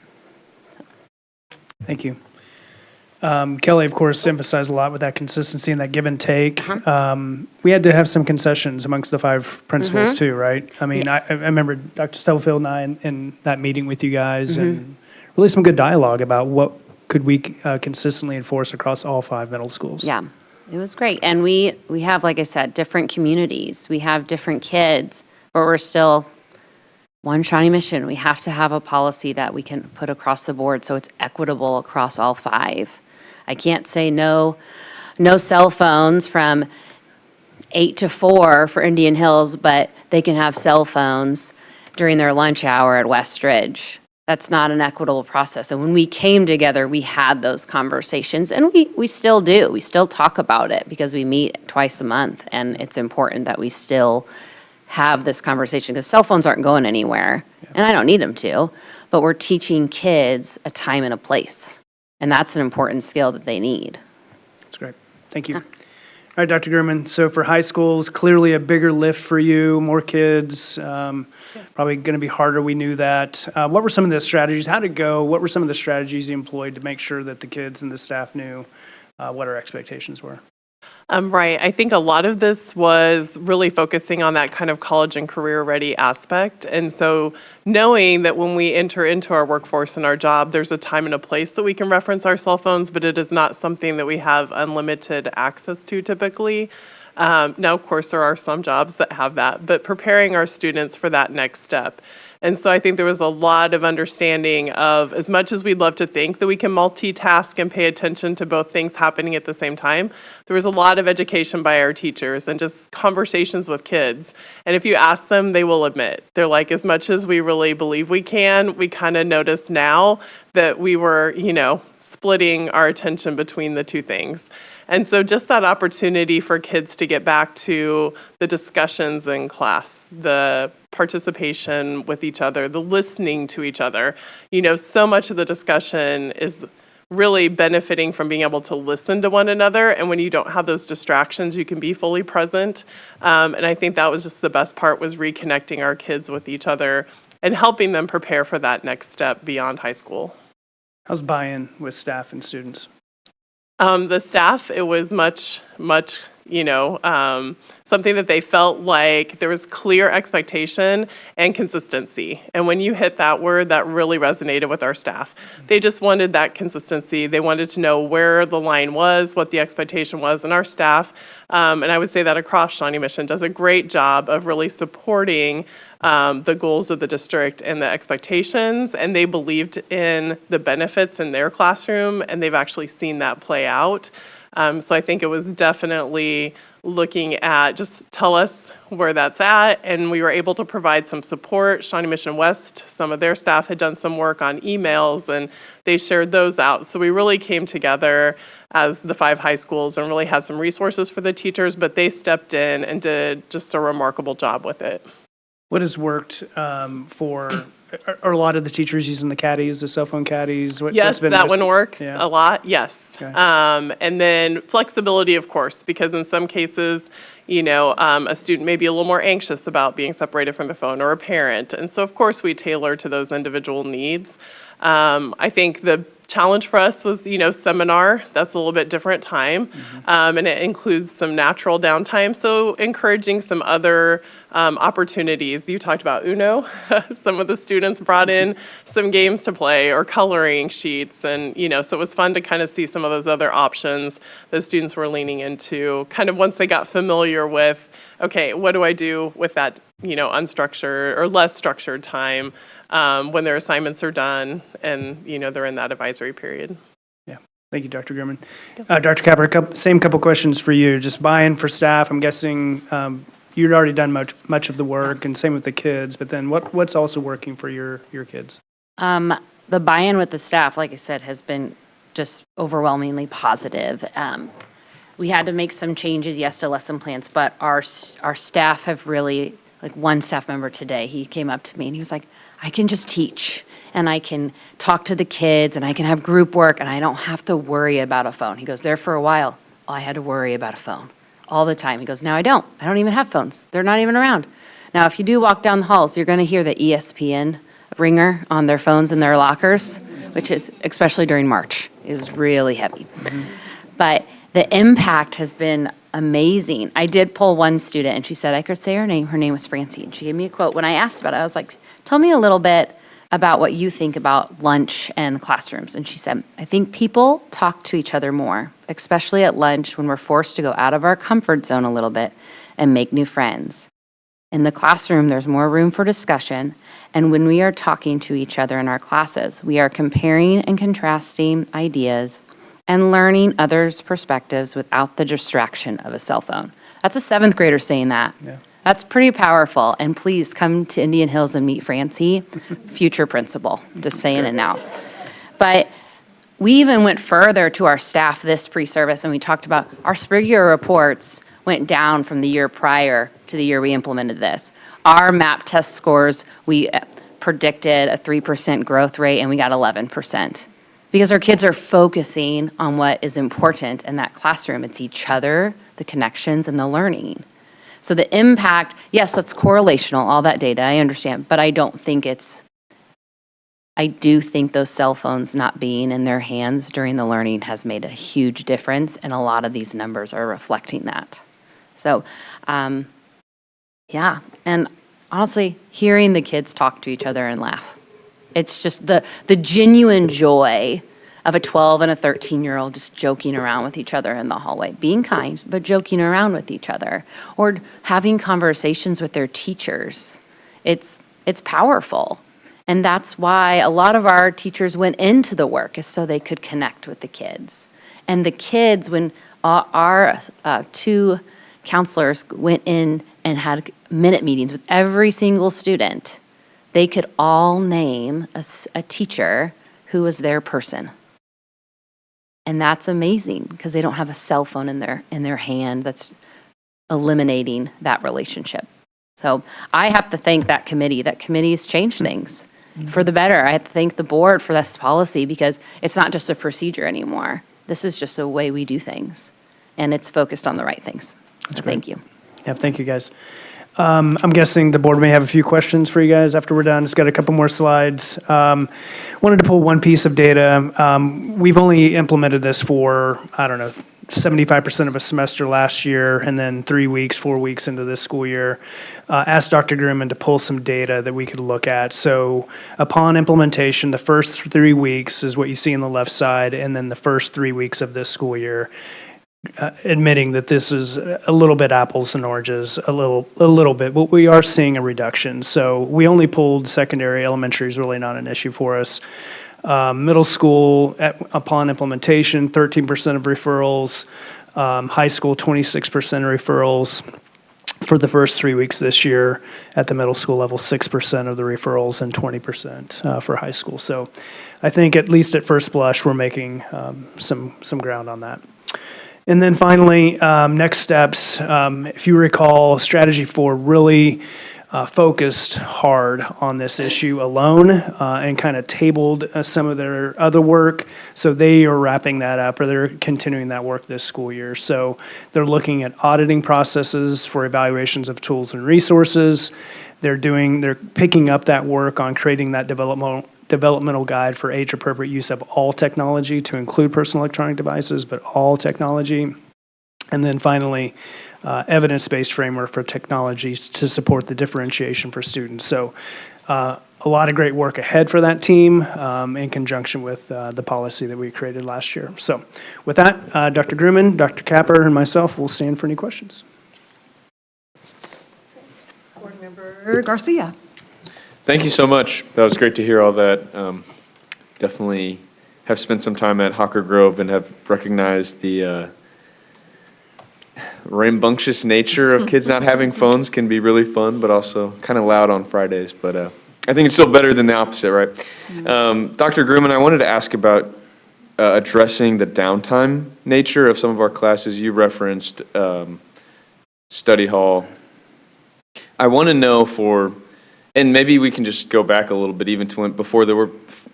Thank you. Kelly, of course, emphasized a lot with that consistency and that give and take. We had to have some concessions amongst the 5 principals too, right? I mean, Yes. I remember Dr. Stubblefield and I in that meeting with you guys, and really some good dialogue about what could we consistently enforce across all 5 middle schools. Yeah, it was great. And we have, like I said, different communities. We have different kids, but we're still one Shawnee mission. We have to have a policy that we can put across the board so it's equitable across all 5. I can't say no cell phones from 8 to 4 for Indian Hills, but they can have cell phones during their lunch hour at Westridge. That's not an equitable process. And when we came together, we had those conversations, and we still do. We still talk about it because we meet twice a month, and it's important that we still have this conversation because cell phones aren't going anywhere, and I don't need them to, but we're teaching kids a time and a place, and that's an important skill that they need. That's great. Thank you. All right, Dr. Gurman, so for high schools, clearly a bigger lift for you, more kids, probably going to be harder, we knew that. What were some of the strategies? How'd it go? What were some of the strategies you employed to make sure that the kids and the staff knew what our expectations were? Right. I think a lot of this was really focusing on that kind of college and career ready aspect. And so knowing that when we enter into our workforce and our job, there's a time and a place that we can reference our cell phones, but it is not something that we have unlimited access to typically. Now, of course, there are some jobs that have that, but preparing our students for that next step. And so I think there was a lot of understanding of, as much as we'd love to think that we can multitask and pay attention to both things happening at the same time, there was a lot of education by our teachers and just conversations with kids. And if you ask them, they will admit, they're like, as much as we really believe we can, we kind of notice now that we were, splitting our attention between the two things. And so just that opportunity for kids to get back to the discussions in class, the participation with each other, the listening to each other. So much of the discussion is really benefiting from being able to listen to one another. And when you don't have those distractions, you can be fully present. And I think that was just the best part, was reconnecting our kids with each other and helping them prepare for that next step beyond high school. How's buy-in with staff and students? The staff, it was much, something that they felt like there was clear expectation and consistency. And when you hit that word, that really resonated with our staff. They just wanted that consistency. They wanted to know where the line was, what the expectation was, and our staff, and I would say that across Shawnee Mission, does a great job of really supporting the goals of the district and the expectations, and they believed in the benefits in their classroom, and they've actually seen that play out. So I think it was definitely looking at, just tell us where that's at, and we were able to provide some support. Shawnee Mission West, some of their staff had done some work on emails, and they shared those out. So we really came together as the 5 high schools and really had some resources for the teachers, but they stepped in and did just a remarkable job with it. What has worked for, are a lot of the teachers using the caddies, the cell phone caddies? What's Yes, been that most- one works Yeah. a lot, yes. Okay. And then flexibility, of course, because in some cases, a student may be a little more anxious about being separated from the phone, or a parent. And so, of course, we tailor to those individual needs. I think the challenge for us was, seminar. That's a little bit different time. And it includes some natural downtime. So encouraging some other opportunities. You talked about Uno. Some of the students brought in some games to play, or coloring sheets. And, so it was fun to kind of see some of those other options the students were leaning into, kind of once they got familiar with, okay, what do I do with that, unstructured or less structured time when their assignments are done and, they're in that advisory period. Yeah, thank you, Dr. Gurman. Dr. Capper, same couple questions for you. Just buy-in for staff. I'm guessing you'd already done much of the work, and same with the kids. But then what's also working for your kids? The buy-in with the staff, like I said, has been just overwhelmingly positive. We had to make some changes, yes, to lesson plans, but our staff have really, like one staff member today, he came up to me and he was like, I can just teach, and I can talk to the kids, and I can have group work, and I don't have to worry about a phone. He goes, there for a while, I had to worry about a phone all the time. He goes, now I don't. I don't even have phones. They're not even around. Now, if you do walk down the halls, you're going to hear the ESPN ringer on their phones in their lockers, which is, especially during March, it was really heavy. But the impact has been amazing. I did pull one student, and she said I could say her name. Her name was Francie, and she gave me a quote. When I asked about it, I was like, tell me a little bit about what you think about lunch and classrooms. And she said, I think people talk to each other more, especially at lunch when we're forced to go out of our comfort zone a little bit and make new friends. In the classroom, there's more room for discussion, and when we are talking to each other in our classes, we are comparing and contrasting ideas and learning others' perspectives without the distraction of a cell phone. That's a 7th grader saying that. Yeah. That's pretty powerful, and please come to Indian Hills and meet Francie, future principal, just saying it now. But we even went further to our staff this pre-service, and we talked about our spring year reports went down from the year prior to the year we implemented this. Our MAP test scores, we predicted a 3% growth rate, and we got 11%. Because our kids are focusing on what is important in that classroom. It's each other, the connections, and the learning. So the impact, yes, that's correlational, all that data, I understand, but I don't think I do think those cell phones not being in their hands during the learning has made a huge difference, and a lot of these numbers are reflecting that. So, yeah, and honestly, hearing the kids talk to each other and laugh. It's just the genuine joy of a 12 and a 13-year-old just joking around with each other in the hallway, being kind, but joking around with each other, or having conversations with their teachers. It's powerful. And that's why a lot of our teachers went into the work, is so they could connect with the kids. And the kids, when our 2 counselors went in and had minute meetings with every single student, they could all name a teacher who was their person. And that's amazing, because they don't have a cell phone in their hand that's eliminating that relationship. So I have to thank that committee. That committee has changed things for the better. I have to thank the board for this policy, because it's not just a procedure anymore. This is just a way we do things, and it's focused on the right things. So thank you. Yeah, thank you, guys. I'm guessing the board may have a few questions for you guys after we're done. It's got a couple more slides. Wanted to pull one piece of data. We've only implemented this for, 75% of a semester last year, and then 4 weeks into this school year. Asked Dr. Grimman to pull some data that we could look at. So upon implementation, the first 3 weeks is what you see on the left side, and then the first 3 weeks of this school year. Admitting that this is a little bit apples and oranges, a little bit, but we are seeing a reduction. So we only pulled secondary. Elementary is really not an issue for us. Middle school, upon implementation, 13% of referrals. High school, 26% of referrals. For the first 3 weeks this year, at the middle school level, 6% of the referrals and 20% for high school. So I think at least at first blush, we're making some ground on that. And then finally, next steps. If you recall, strategy 4 really focused hard on this issue alone and kind of tabled some of their other work. So they are wrapping that up, or they're continuing that work this school year. So they're looking at auditing processes for evaluations of tools and resources. They're picking up that work on creating that developmental guide for age-appropriate use of all technology, to include personal electronic devices, but all technology. And then finally, evidence-based framework for technologies to support the differentiation for students. So a lot of great work ahead for that team in conjunction with the policy that we created last year. So with that, Dr. Grumman, Dr. Capper, and myself will stand for any questions. Board Member Garcia. Thank you so much. That was great to hear all that. Definitely have spent some time at Hawker Grove and have recognized the rambunctious nature of kids not having phones can be really fun, but also kind of loud on Fridays. But I think it's still better than the opposite, right? Dr. Grumman, I wanted to ask about addressing the downtime nature of some of our classes. You referenced study hall. I want to know and maybe we can just go back a little bit, even to when, before there were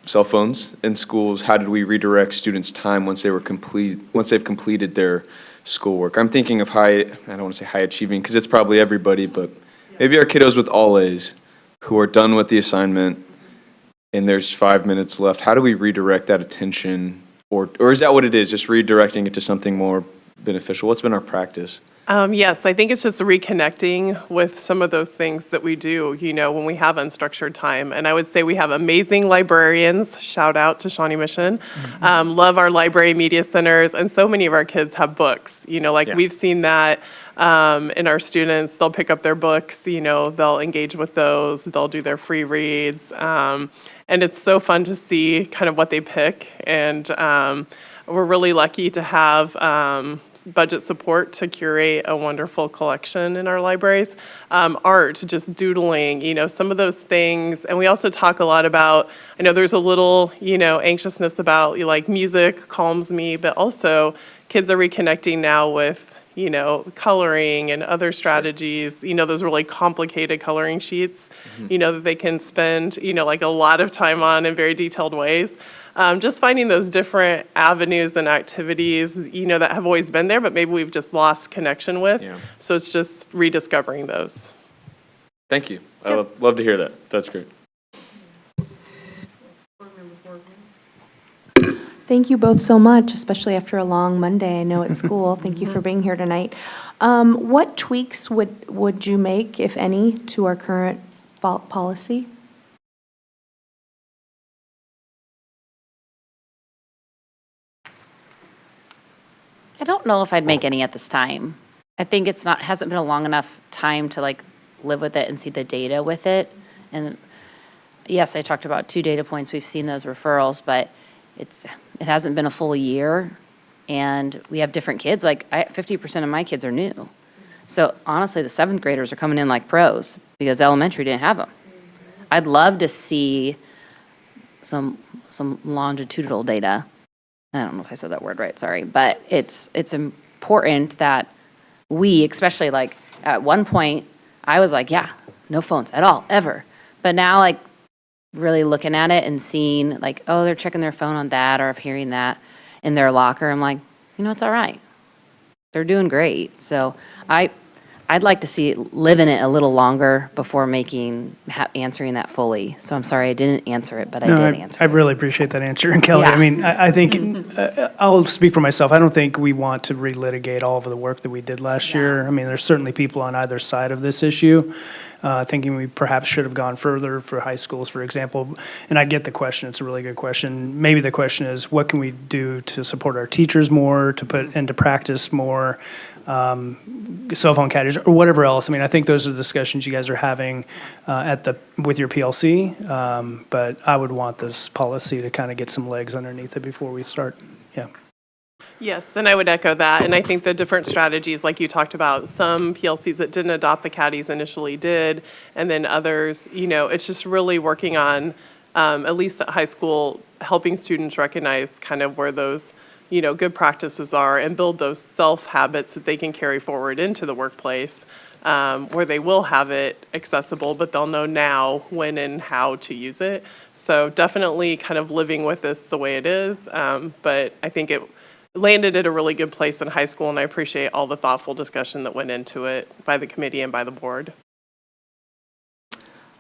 cell phones in schools. How did we redirect students' time once they've completed their schoolwork? I'm thinking of I don't want to say high achieving because it's probably everybody, but maybe our kiddos with all A's who are done with the assignment and there's 5 minutes left. How do we redirect that attention? Or is that what it is, just redirecting it to something more beneficial? What's been our practice? Yes, I think it's just reconnecting with some of those things that we do, when we have unstructured time. And I would say we have amazing librarians. Shout out to Shawnee Mission. Love our library media centers. And so many of our kids have books. We've seen that in our students. They'll pick up their books, they'll engage with those. They'll do their free reads. And it's so fun to see kind of what they pick. And we're really lucky to have budget support to curate a wonderful collection in our libraries. Art, just doodling, some of those things. And we also talk a lot about, I know there's a little, anxiousness about music calms me, but also kids are reconnecting now with, coloring and other strategies, those really complicated coloring sheets, that they can spend, a lot of time on in very detailed ways. Just finding those different avenues and activities, that have always been there, but maybe we've just lost connection with. Yeah. So it's just rediscovering those. Thank you. I love to hear that. That's great. Thank you both so much, especially after a long Monday, I know, at school. Thank you for being here tonight. What tweaks would you make, if any, to our current policy? I don't know if I'd make any at this time. I think hasn't been a long enough time to live with it and see the data with it. And yes, I talked about 2 data points. We've seen those referrals, but it hasn't been a full year, and we have different kids. 50% of my kids are new. So honestly, the 7th graders are coming in like pros because elementary didn't have them. I'd love to see some longitudinal data. I don't know if I said that word right, sorry, but it's important that we, especially at one point, I was yeah, no phones at all, ever. But now really looking at it and seeing oh, they're checking their phone on that, or hearing that in their locker, I'm it's all right. They're doing great. So I'd like to see live in it a little longer before answering that fully. So I'm sorry I didn't answer it, but I did answer it. I really appreciate that answer. And Kelly, Yeah. I think, I'll speak for myself. I don't think we want to relitigate all of the work that we did last year. There's certainly people on either side of this issue thinking we perhaps should have gone further for high schools, for example. And I get the question. It's a really good question. Maybe the question is, what can we do to support our teachers more, to put into practice more cell phone categories, or whatever else. I think those are the discussions you guys are having with your PLC, but I would want this policy to kind of get some legs underneath it before we start. Yeah. Yes, and I would echo that. And I think the different strategies, like you talked about, some PLCs that didn't adopt the caddies initially did, and then others, it's just really working on, at least at high school, helping students recognize kind of where those good practices are and build those self habits that they can carry forward into the workplace, where they will have it accessible, but they'll know now when and how to use it. So definitely kind of living with this the way it is. But I think it landed at a really good place in high school, and I appreciate all the thoughtful discussion that went into it by the committee and by the board.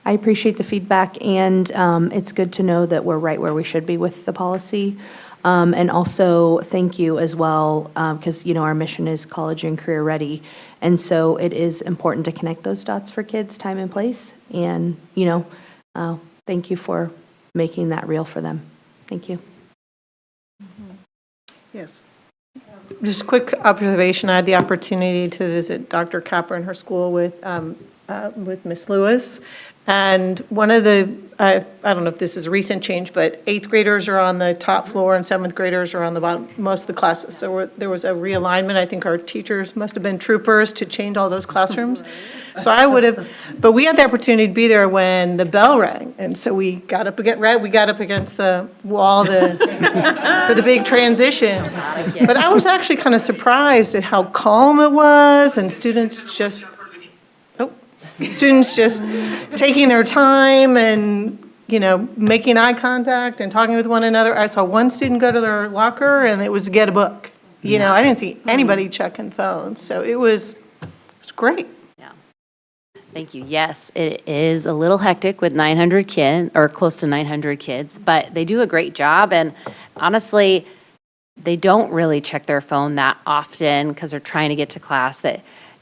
I appreciate the feedback, and it's good to know that we're right where we should be with the policy. And also, thank you as well, because, our mission is college and career ready. And so it is important to connect those dots for kids, time and place. And, thank you for making that real for them. Thank you. Yes. Just a quick observation, I had the opportunity to visit Dr. Capper in her school with Miss Lewis. And one of the, I don't know if this is a recent change, but 8th graders are on the top floor and 7th graders are on the bottom, most of the classes. So there was a realignment. I think our teachers must have been troopers to change all those classrooms. So I would have, but we had the opportunity to be there when the bell rang. And so we got up against the wall for the big transition. But I was actually kind of surprised at how calm it was, and students just taking their time and, making eye contact and talking with one another. I saw one student go to their locker and it was to get a book. I didn't see anybody checking phones. So it was great. Yeah. Thank you. Yes, it is a little hectic with 900 kids, or close to 900 kids, but they do a great job. And honestly, they don't really check their phone that often because they're trying to get to class.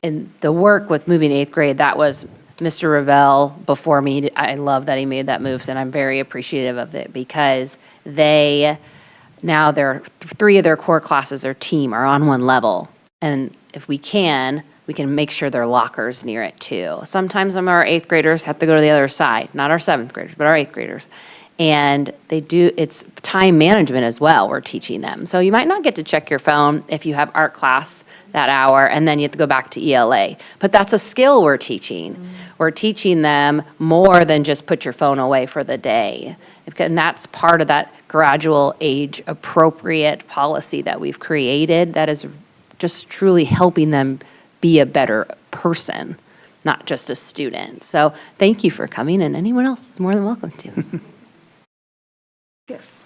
And the work with moving 8th grade, that was Mr. Ravel before me. I love that he made that move, and I'm very appreciative of it because now 3 of their core classes, their team, are on one level. And if we can make sure their locker's near it too. Sometimes some of our 8th graders have to go to the other side, not our 7th graders, but our 8th graders. And it's time management as well, we're teaching them. So you might not get to check your phone if you have art class that hour, and then you have to go back to ELA. But that's a skill we're teaching. We're teaching them more than just put your phone away for the day. And that's part of that gradual age-appropriate policy that we've created that is just truly helping them be a better person, not just a student. So thank you for coming, and anyone else is more than welcome to. Yes.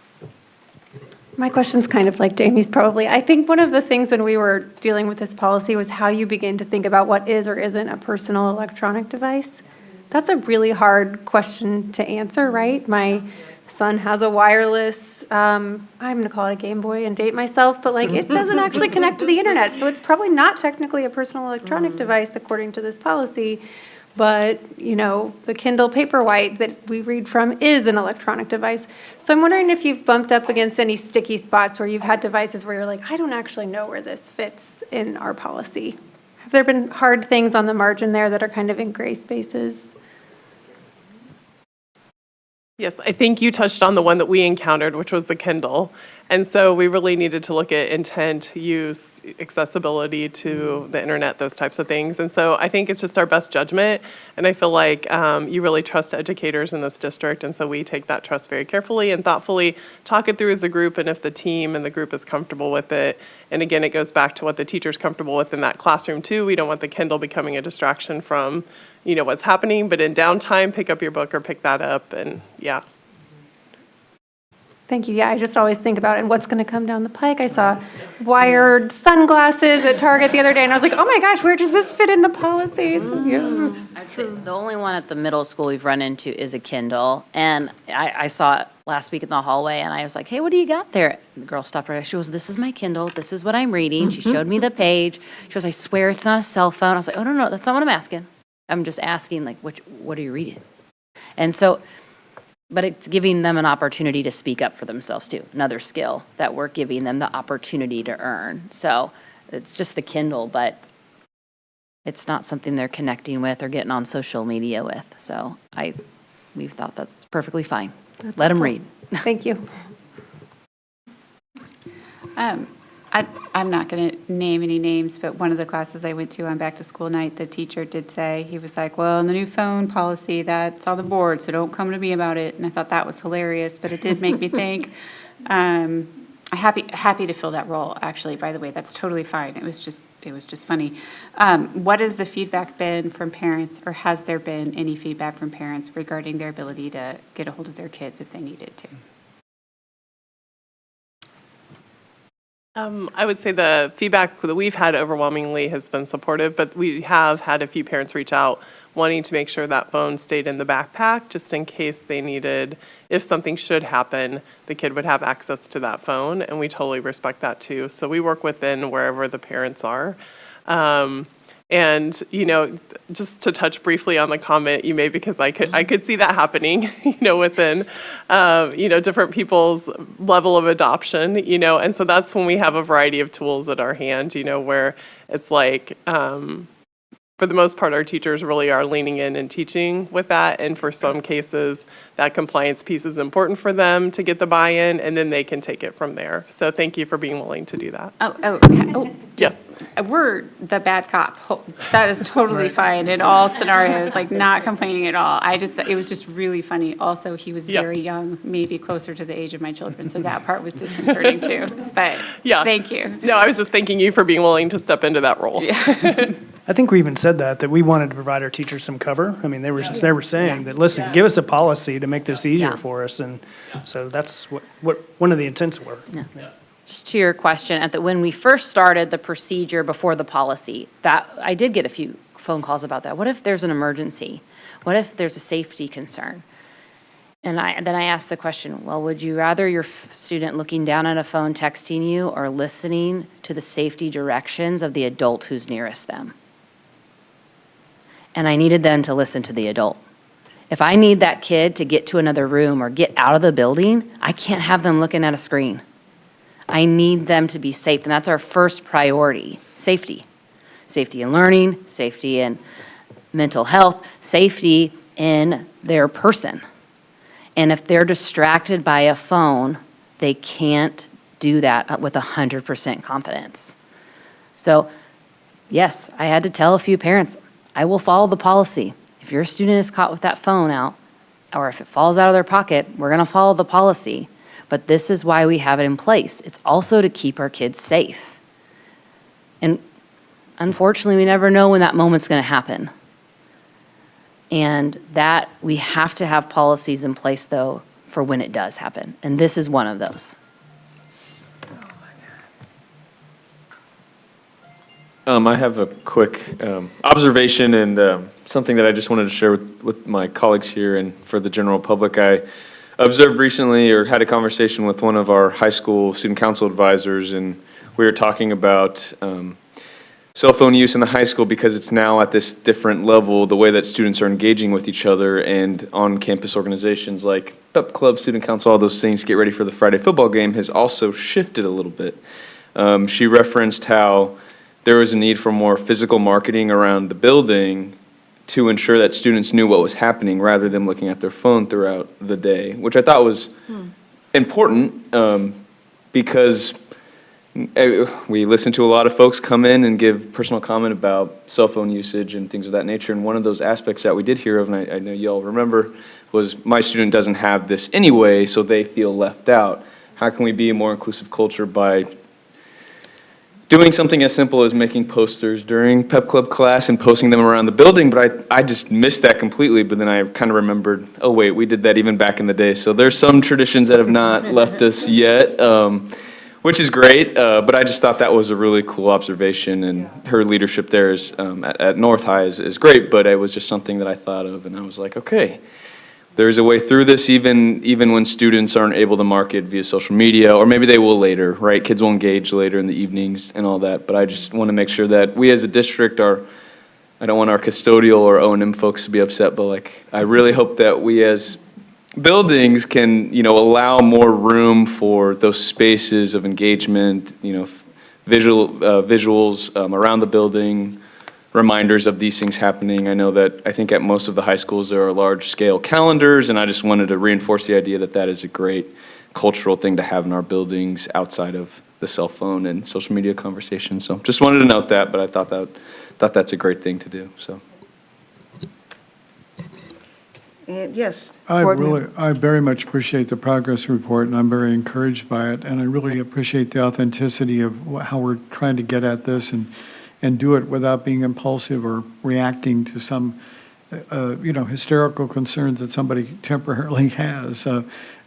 My question's kind of like Jamie's probably. I think one of the things when we were dealing with this policy was how you begin to think about what is or isn't a personal electronic device. That's a really hard question to answer, right? My son has a wireless, I'm going to call it a Game Boy and date myself, but it doesn't actually connect to the internet. So it's probably not technically a personal electronic device according to this policy. But, the Kindle Paperwhite that we read from is an electronic device. So I'm wondering if you've bumped up against any sticky spots where you've had devices where you're like, I don't actually know where this fits in our policy. Have there been hard things on the margin there that are kind of in gray spaces? Yes, I think you touched on the one that we encountered, which was the Kindle. And so we really needed to look at intent, use, accessibility to the internet, those types of things. And so I think it's just our best judgment. And I feel like you really trust educators in this district. And so we take that trust very carefully and thoughtfully, talk it through as a group, and if the team and the group is comfortable with it. And again, it goes back to what the teacher's comfortable with in that classroom too. We don't want the Kindle becoming a distraction from what's happening, but in downtime, pick up your book or pick that up, and yeah. Thank you. Yeah, I just always think about it and what's going to come down the pike. I saw wired sunglasses at Target the other day, and I was like, oh my gosh, where does this fit in the policies? Yeah. I'd say the only one at the middle school we've run into is a Kindle. And I saw it last week in the hallway, and I was like, hey, what do you got there? And the girl stopped right. She goes, this is my Kindle. This is what I'm reading. She showed me the page. She goes, I swear it's not a cell phone. I was like, oh, no, that's not what I'm asking. I'm just asking, what are you reading? And so, but it's giving them an opportunity to speak up for themselves too. Another skill that we're giving them the opportunity to earn. So it's just the Kindle, but it's not something they're connecting with or getting on social media with. So we've thought that's perfectly fine. Let them read. Thank you. I'm not going to name any names, but one of the classes I went to on back to school night, the teacher did say, he was like, well, in the new phone policy, that's on the board, so don't come to me about it. And I thought that was hilarious, but it did make me think, Happy to fill that role, actually, by the way. That's totally fine. It was just funny. What has the feedback been from parents, or has there been any feedback from parents regarding their ability to get a hold of their kids if they needed to? I would say the feedback that we've had overwhelmingly has been supportive, but we have had a few parents reach out wanting to make sure that phone stayed in the backpack just in case they needed, if something should happen, the kid would have access to that phone, and we totally respect that too. So we work within wherever the parents are. And, just to touch briefly on the comment you made, because I could see that happening, within, different people's level of adoption, and so that's when we have a variety of tools at our hand, where it's like, for the most part, our teachers really are leaning in and teaching with that. And for some cases, that compliance piece is important for them to get the buy-in, and then they can take it from there. So thank you for being willing to do that. Just, we're the bad cop. That is totally fine in all scenarios, like not complaining at all. It was just really funny. Also, he was very young, maybe closer to the age of my children, so that part was disconcerting too. But thank you. No, I was just thanking you for being willing to step into that role. I think we even said that we wanted to provide our teachers some cover. I mean, they were saying that, listen, give us a policy to make this easier for us. And so that's what one of the intents were. Just to your question, when we first started the procedure before the policy, that I did get a few phone calls about that. What if there's an emergency? What if there's a safety concern? And then I asked the question, well, would you rather your student looking down at a phone texting you or listening to the safety directions of the adult who's nearest them? And I needed them to listen to the adult. If I need that kid to get to another room or get out of the building, I can't have them looking at a screen. I need them to be safe, and that's our first priority, safety. Safety in learning, safety in mental health, safety in their person. And if they're distracted by a phone, they can't do that with 100% confidence. So, yes, I had to tell a few parents, I will follow the policy. If your student is caught with that phone out, or if it falls out of their pocket, we're going to follow the policy. But this is why we have it in place. It's also to keep our kids safe. And unfortunately, we never know when that moment's going to happen. And that we have to have policies in place, though, for when it does happen. And this is one of those. I have a quick observation and something that I just wanted to share with my colleagues here and for the general public. I observed recently or had a conversation with one of our high school student council advisors, and we were talking about cell phone use in the high school because it's now at this different level, the way that students are engaging with each other and on-campus organizations like Pep Club, Student Council, all those things, get ready for the Friday football game, has also shifted a little bit. She referenced how there was a need for more physical marketing around the building to ensure that students knew what was happening rather than looking at their phone throughout the day, which I thought was important because we listen to a lot of folks come in and give personal comment about cell phone usage and things of that nature. And one of those aspects that we did hear of, and I know you all remember, was my student doesn't have this anyway, so they feel left out. How can we be a more inclusive culture by doing something as simple as making posters during Pep Club class and posting them around the building? But I just missed that completely, but then I kind of remembered, oh wait, we did that even back in the day. So there's some traditions that have not left us yet, which is great, but I just thought that was a really cool observation, and her leadership there is, at North High is great, but it was just something that I thought of, and I was like, okay, there's a way through this even when students aren't able to market via social media, or maybe they will later, right? Kids will engage later in the evenings and all that, but I just want to make sure that we as a district are, I don't want our custodial or O&M folks to be upset, but like, I really hope that we as buildings can, allow more room for those spaces of engagement, visuals around the building, reminders of these things happening. I think at most of the high schools there are large-scale calendars, and I just wanted to reinforce the idea that that is a great cultural thing to have in our buildings outside of the cell phone and social media conversation. So just wanted to note that, but I thought that's a great thing to do. So. And yes, I Board Member. I very much appreciate the progress report, and I'm very encouraged by it. And I really appreciate the authenticity of how we're trying to get at this and do it without being impulsive or reacting to some, hysterical concerns that somebody temporarily has.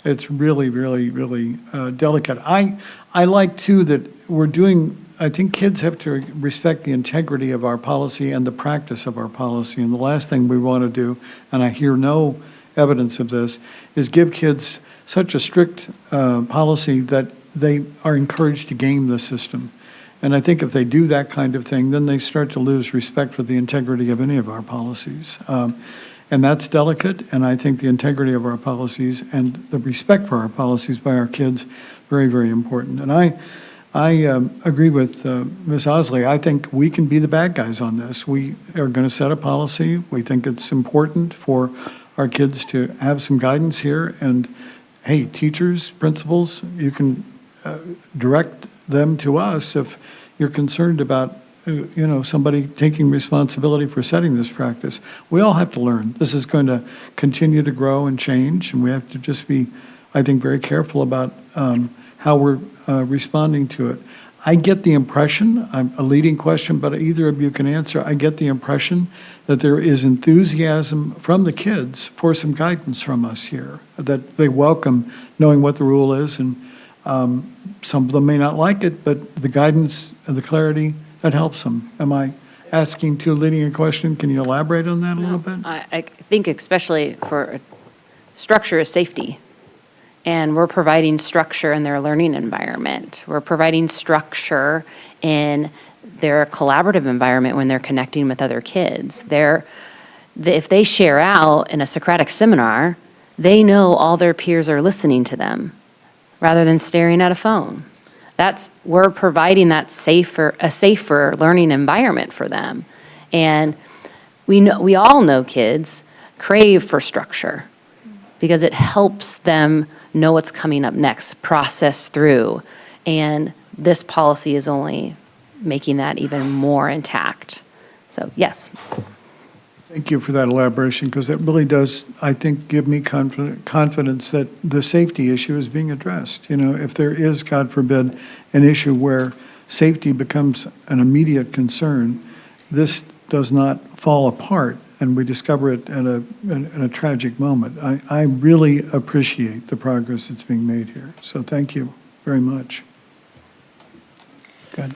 It's really, really, really delicate. I like, too, that we're doing, I think kids have to respect the integrity of our policy and the practice of our policy. And the last thing we want to do, and I hear no evidence of this, is give kids such a strict policy that they are encouraged to game the system. And I think if they do that kind of thing, then they start to lose respect for the integrity of any of our policies. And that's delicate, and I think the integrity of our policies and the respect for our policies by our kids, very, very important. And I agree with Ms. Osley. I think we can be the bad guys on this. We are going to set a policy. We think it's important for our kids to have some guidance here. And hey, teachers, principals, you can direct them to us if you're concerned about somebody taking responsibility for setting this practice. We all have to learn. This is going to continue to grow and change, and we have to just be, I think, very careful about how we're responding to it. I get the impression, a leading question, but either of you can answer, I get the impression that there is enthusiasm from the kids for some guidance from us here, that they welcome knowing what the rule is, and some of them may not like it, but the guidance and the clarity, that helps them. Am I asking too leading a question? Can you elaborate on that a little bit? I think especially for structure is safety. And we're providing structure in their learning environment. We're providing structure in their collaborative environment when they're connecting with other kids. If they share out in a Socratic seminar, they know all their peers are listening to them rather than staring at a phone. We're providing a safer learning environment for them. And we all know kids crave for structure because it helps them know what's coming up next, process through. And this policy is only making that even more intact. So, yes. Thank you for that elaboration, because it really does, I think, give me confidence that the safety issue is being addressed. If there is, God forbid, an issue where safety becomes an immediate concern, this does not fall apart, and we discover it in a tragic moment. I really appreciate the progress that's being made here. So thank you very much. Good.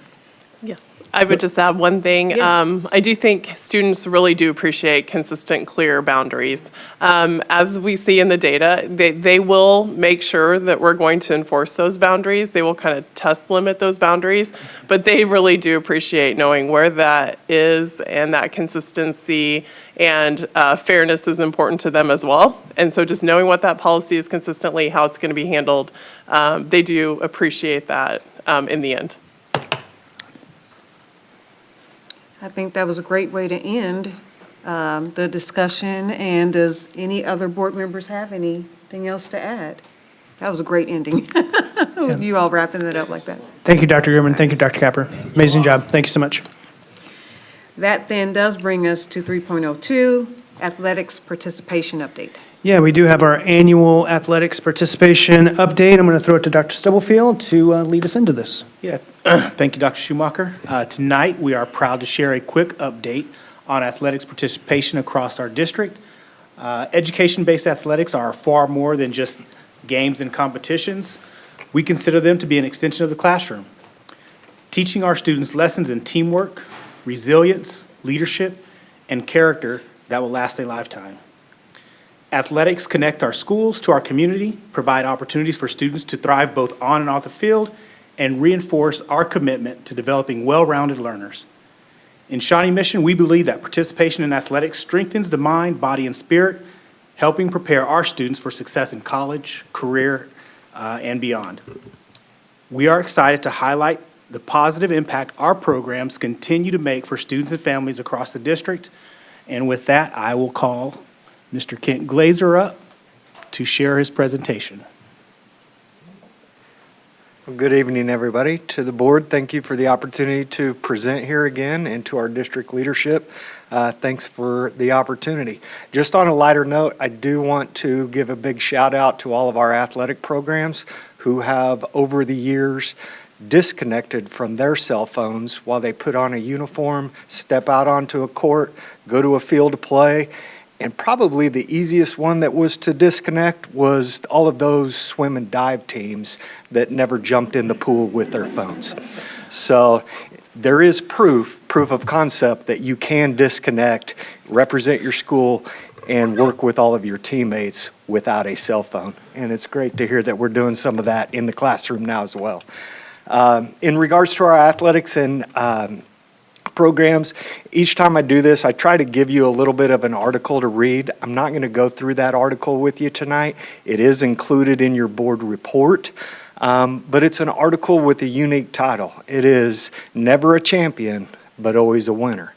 Yes, I would just add one thing. Yes. I do think students really do appreciate consistent, clear boundaries. As we see in the data, they will make sure that we're going to enforce those boundaries. They will kind of test limit those boundaries, but they really do appreciate knowing where that is, and that consistency and fairness is important to them as well. And so just knowing what that policy is consistently, how it's going to be handled, they do appreciate that in the end. I think that was a great way to end the discussion. And does any other board members have anything else to add? That was a great ending, with you all wrapping it up like that. Thank you, Dr. Gurman. Thank you, Dr. Capper. Amazing job. Thank you so much. That then does bring us to 3.02, athletics participation update. Yeah, we do have our annual athletics participation update. I'm going to throw it to Dr. Stubblefield to lead us into this. Yeah, thank you, Dr. Schumacher. Tonight, we are proud to share a quick update on athletics participation across our district. Education-based athletics are far more than just games and competitions. We consider them to be an extension of the classroom, teaching our students lessons in teamwork, resilience, leadership, and character that will last a lifetime. Athletics connect our schools to our community, provide opportunities for students to thrive both on and off the field, and reinforce our commitment to developing well-rounded learners. In Shawnee Mission, we believe that participation in athletics strengthens the mind, body, and spirit, helping prepare our students for success in college, career, and beyond. We are excited to highlight the positive impact our programs continue to make for students and families across the district. And with that, I will call Mr. Kent Glazer up to share his presentation. Well, good evening, everybody. To the board, thank you for the opportunity to present here again, and to our district leadership, thanks for the opportunity. Just on a lighter note, I do want to give a big shout out to all of our athletic programs who have, over the years, disconnected from their cell phones while they put on a uniform, step out onto a court, go to a field to play. And probably the easiest one that was to disconnect was all of those swim and dive teams that never jumped in the pool with their phones. So there is proof of concept that you can disconnect, represent your school, and work with all of your teammates without a cell phone. And it's great to hear that we're doing some of that in the classroom now as well. In regards to our athletics and programs, each time I do this, I try to give you a little bit of an article to read. I'm not going to go through that article with you tonight. It is included in your board report, but it's an article with a unique title. It is Never a Champion, but Always a Winner.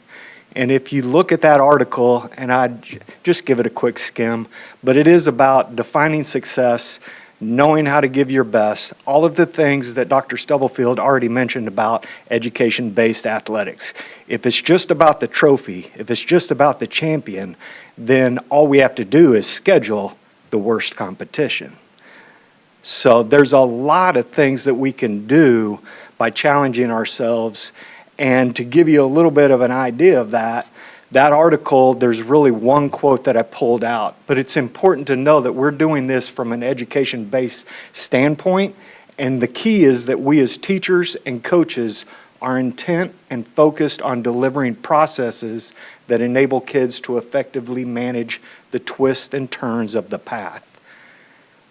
And if you look at that article, and I'd just give it a quick skim, but it is about defining success, knowing how to give your best, all of the things that Dr. Stubblefield already mentioned about education-based athletics. If it's just about the trophy, if it's just about the champion, then all we have to do is schedule the worst competition. So there's a lot of things that we can do by challenging ourselves. And to give you a little bit of an idea of that article, there's really one quote that I pulled out, but it's important to know that we're doing this from an education-based standpoint, and the key is that we as teachers and coaches are intent and focused on delivering processes that enable kids to effectively manage the twists and turns of the path.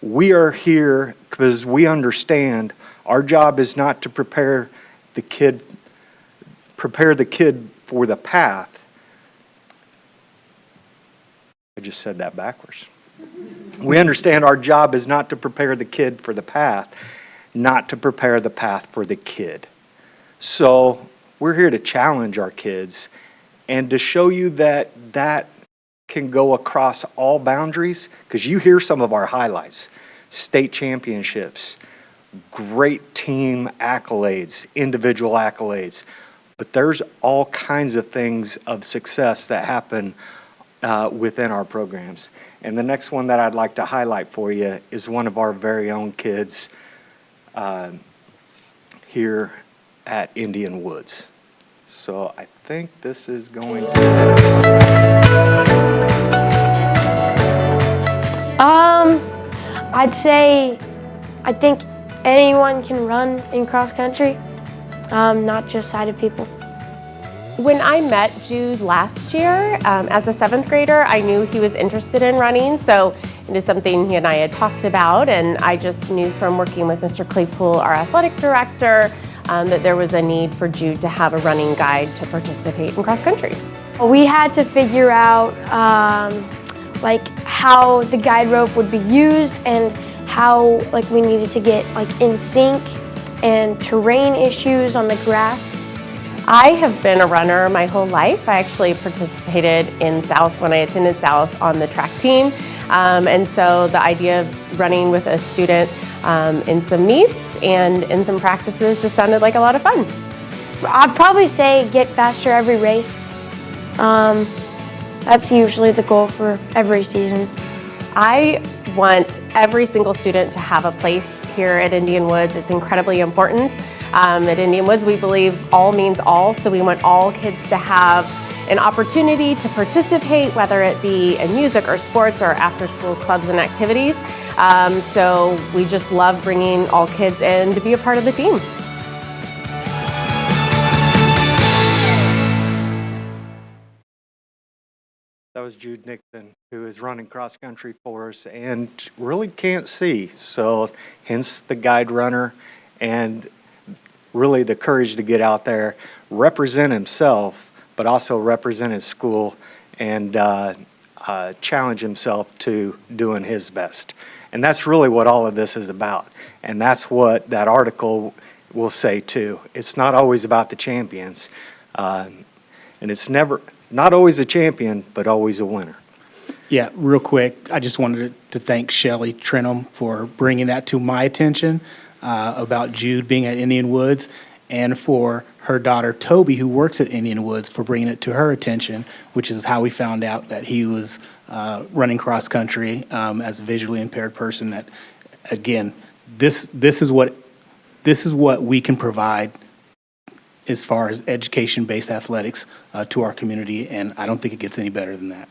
We are here because we understand our job is not to prepare the kid for the path. I just said that backwards. We understand our job is not to prepare the kid for the path, not to prepare the path for the kid. So we're here to challenge our kids and to show you that that can go across all boundaries, because you hear some of our highlights: state championships, great team accolades, individual accolades, but there's all kinds of things of success that happen within our programs. And the next one that I'd like to highlight for you is one of our very own kids here at Indian Woods. So I think this is going to... I'd say I think anyone can run in cross country, not just sighted people. When I met Jude last year, as a 7th grader, I knew he was interested in running, so it is something he and I had talked about, and I just knew from working with Mr. Claypool, our athletic director, that there was a need for Jude to have a running guide to participate in cross country. We had to figure out like how the guide rope would be used and how like we needed to get like in sync and terrain issues on the grass. I have been a runner my whole life. I actually participated in South when I attended South on the track team. And so the idea of running with a student in some meets and in some practices just sounded like a lot of fun. I'd probably say get faster every race. That's usually the goal for every season. I want every single student to have a place here at Indian Woods. It's incredibly important. At Indian Woods, we believe all means all, so we want all kids to have an opportunity to participate, whether it be in music or sports or after-school clubs and activities. So we just love bringing all kids in to be a part of the team. That was Jude Nixon, who is running cross country for us and really can't see. So hence the guide runner and really the courage to get out there, represent himself, but also represent his school and challenge himself to doing his best. And that's really what all of this is about. And that's what that article will say too. It's not always about the champions. And it's not always a champion, but always a winner. Yeah, real quick, I just wanted to thank Shelley Trenholm for bringing that to my attention. about Jude being at Indian Woods, and for her daughter Toby, who works at Indian Woods, for bringing it to her attention, which is how we found out that he was running cross country as a visually impaired person. That, again, this is what we can provide as far as education-based athletics to our community, and I don't think it gets any better than that.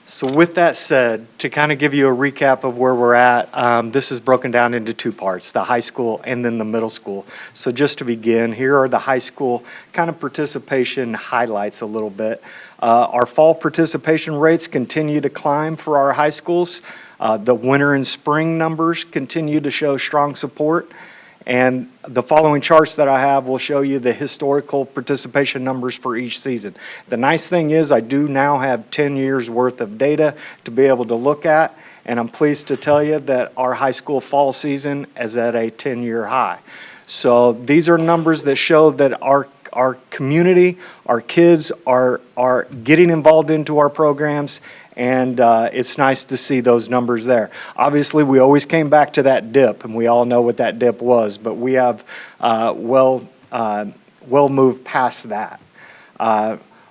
So with that said, to kind of give you a recap of where we're at, this is broken down into two parts, the high school and then the middle school. So just to begin, here are the high school kind of participation highlights a little bit. Our fall participation rates continue to climb for our high schools. The winter and spring numbers continue to show strong support. And the following charts that I have will show you the historical participation numbers for each season. The nice thing is I do now have 10 years worth of data to be able to look at, and I'm pleased to tell you that our high school fall season is at a 10-year high. So these are numbers that show that our community, our kids are getting involved into our programs, and it's nice to see those numbers there. Obviously, we always came back to that dip, and we all know what that dip was, but we have well moved past that.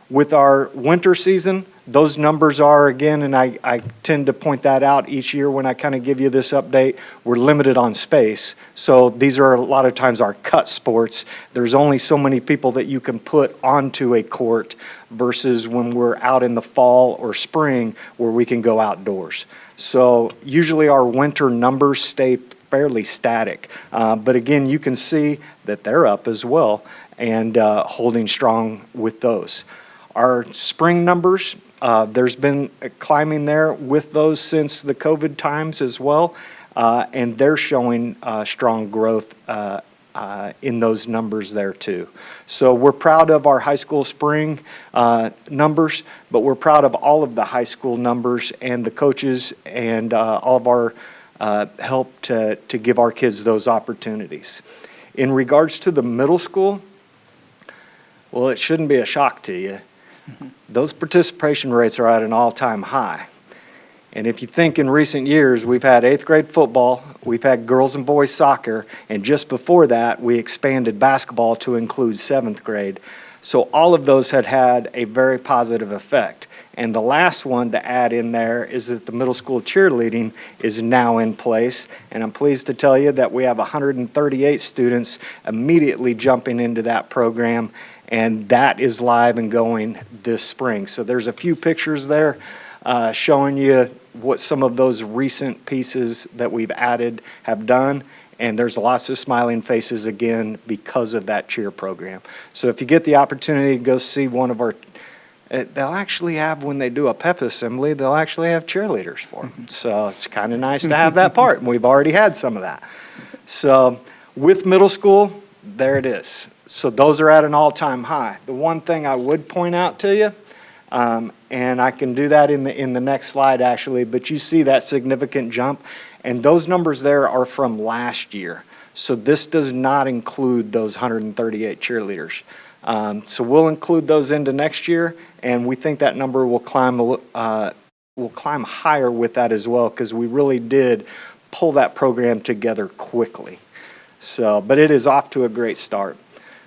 With our winter season, those numbers are, again, and I tend to point that out each year when I kind of give you this update, we're limited on space. So these are a lot of times our cut sports. There's only so many people that you can put onto a court versus when we're out in the fall or spring where we can go outdoors. So usually our winter numbers stay fairly static. But again, you can see that they're up as well and holding strong with those. Our spring numbers, there's been a climbing there with those since the COVID times as well, and they're showing strong growth in those numbers there too. So we're proud of our high school spring numbers, but we're proud of all of the high school numbers and the coaches and all of our help to give our kids those opportunities. In regards to the middle school, well, it shouldn't be a shock to you. Those participation rates are at an all-time high. And if you think in recent years, we've had 8th grade football, we've had girls and boys soccer, and just before that, we expanded basketball to include 7th grade. So all of those had a very positive effect. And the last one to add in there is that the middle school cheerleading is now in place. And I'm pleased to tell you that we have 138 students immediately jumping into that program, and that is live and going this spring. So there's a few pictures there showing you what some of those recent pieces that we've added have done. And there's lots of smiling faces again because of that cheer program. So if you get the opportunity to go see one of our, they'll actually have, when they do a pep assembly, they'll actually have cheerleaders for them. So it's kind of nice to have that part, and we've already had some of that. So with middle school, there it is. So those are at an all-time high. The one thing I would point out to you, and I can do that in the next slide actually, but you see that significant jump, and those numbers there are from last year. So this does not include those 138 cheerleaders. So we'll include those into next year, and we think that number will climb higher with that as well, because we really did pull that program together quickly. So, but it is off to a great start.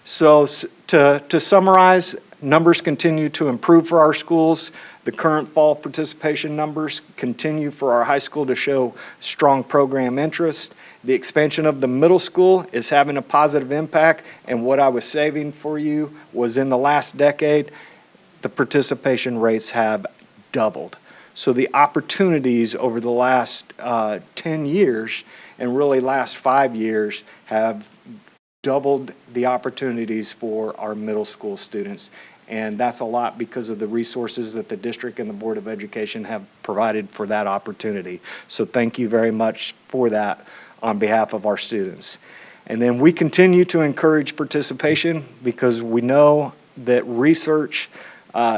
So to summarize, numbers continue to improve for our schools. The current fall participation numbers continue for our high school to show strong program interest. The expansion of the middle school is having a positive impact, and what I was saving for you was in the last decade, the participation rates have doubled. So the opportunities over the last 10 years and really last 5 years have doubled the opportunities for our middle school students. And that's a lot because of the resources that the district and the Board of Education have provided for that opportunity. So thank you very much for that on behalf of our students. And then we continue to encourage participation because we know that research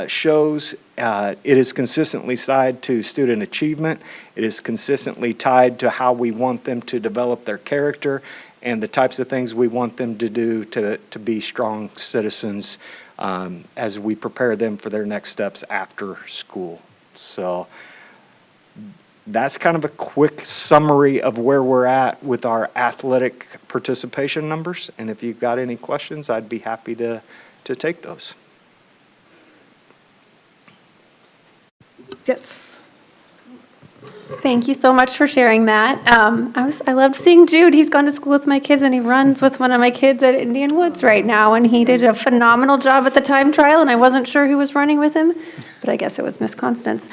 shows it is consistently tied to student achievement. It is consistently tied to how we want them to develop their character and the types of things we want them to do to be strong citizens as we prepare them for their next steps after school. So that's kind of a quick summary of where we're at with our athletic participation numbers. And if you've got any questions, I'd be happy to take those. Yes. Thank you so much for sharing that. I loved seeing Jude. He's gone to school with my kids and he runs with one of my kids at Indian Woods right now. And he did a phenomenal job at the time trial and I wasn't sure who was running with him, but I guess it was Miss Constance.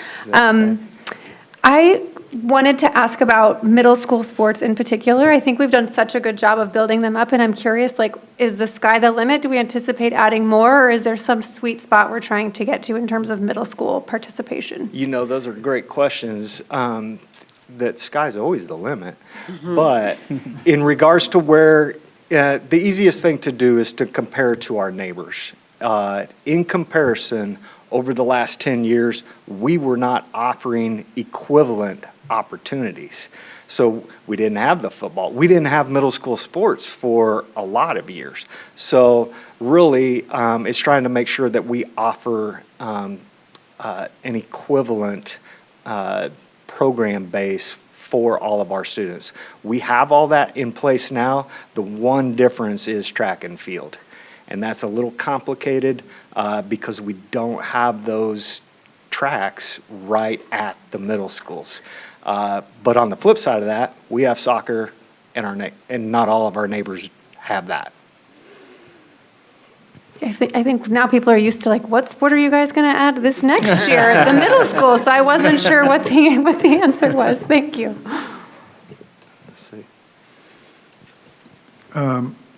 I wanted to ask about middle school sports in particular. I think we've done such a good job of building them up and I'm curious, like, is the sky the limit? Do we anticipate adding more or is there some sweet spot we're trying to get to in terms of middle school participation? You know, those are great questions. That sky's always the limit. But in regards to where, the easiest thing to do is to compare to our neighbors. In comparison, over the last 10 years, we were not offering equivalent opportunities. So we didn't have the football. We didn't have middle school sports for a lot of years. So really, it's trying to make sure that we offer an equivalent program base for all of our students. We have all that in place now. The one difference is track and field. And that's a little complicated because we don't have those tracks right at the middle schools. But on the flip side of that, we have soccer and not all of our neighbors have that. I think now people are used to like, what sport are you guys going to add this next year at the middle school? So I wasn't sure what the answer was. Thank you. Let's see.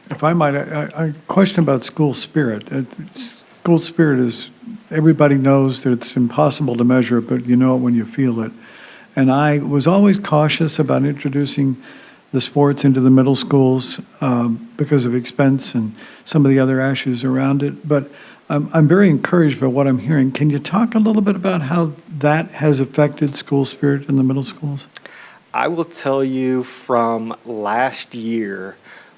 If I might, a question about school spirit. School spirit is, everybody knows that it's impossible to measure it, but you know it when you feel it. And I was always cautious about introducing the sports into the middle schools because of expense and some of the other issues around it. But I'm very encouraged by what I'm hearing. Can you talk a little bit about how that has affected school spirit in the middle schools? I will tell you from last year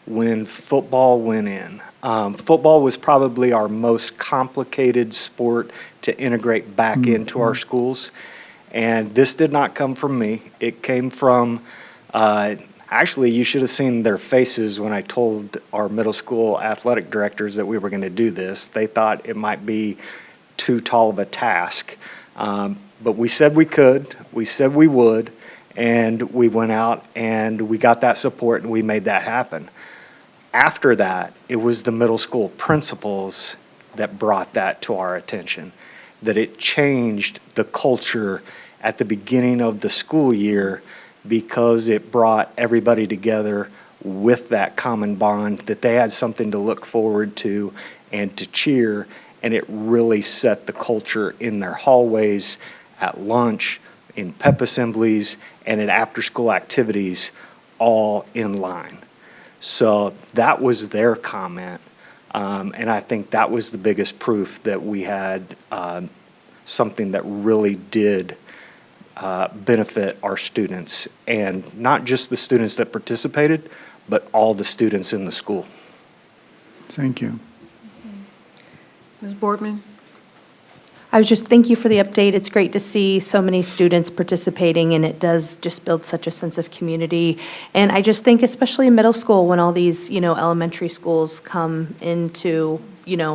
when football went in. Football was probably our most complicated sport to integrate back into our schools. And this did not come from me. It came from, actually, you should have seen their faces when I told our middle school athletic directors that we were going to do this. They thought it might be too tall of a task. But we said we could, we said we would, and we went out and we got that support and we made that happen. After that, it was the middle school principals that brought that to our attention, that it changed the culture at the beginning of the school year because it brought everybody together with that common bond, that they had something to look forward to and to cheer, and it really set the culture in their hallways, at lunch, in pep assemblies, and in after-school activities, all in line. So that was their comment, and I think that was the biggest proof that we had something that really did benefit our students, and not just the students that participated, but all the students in the school. Thank you. Ms. Boardman? I was just, thank you for the update. It's great to see so many students participating, and it does just build such a sense of community. And I just think, especially in middle school, when all these, elementary schools come into,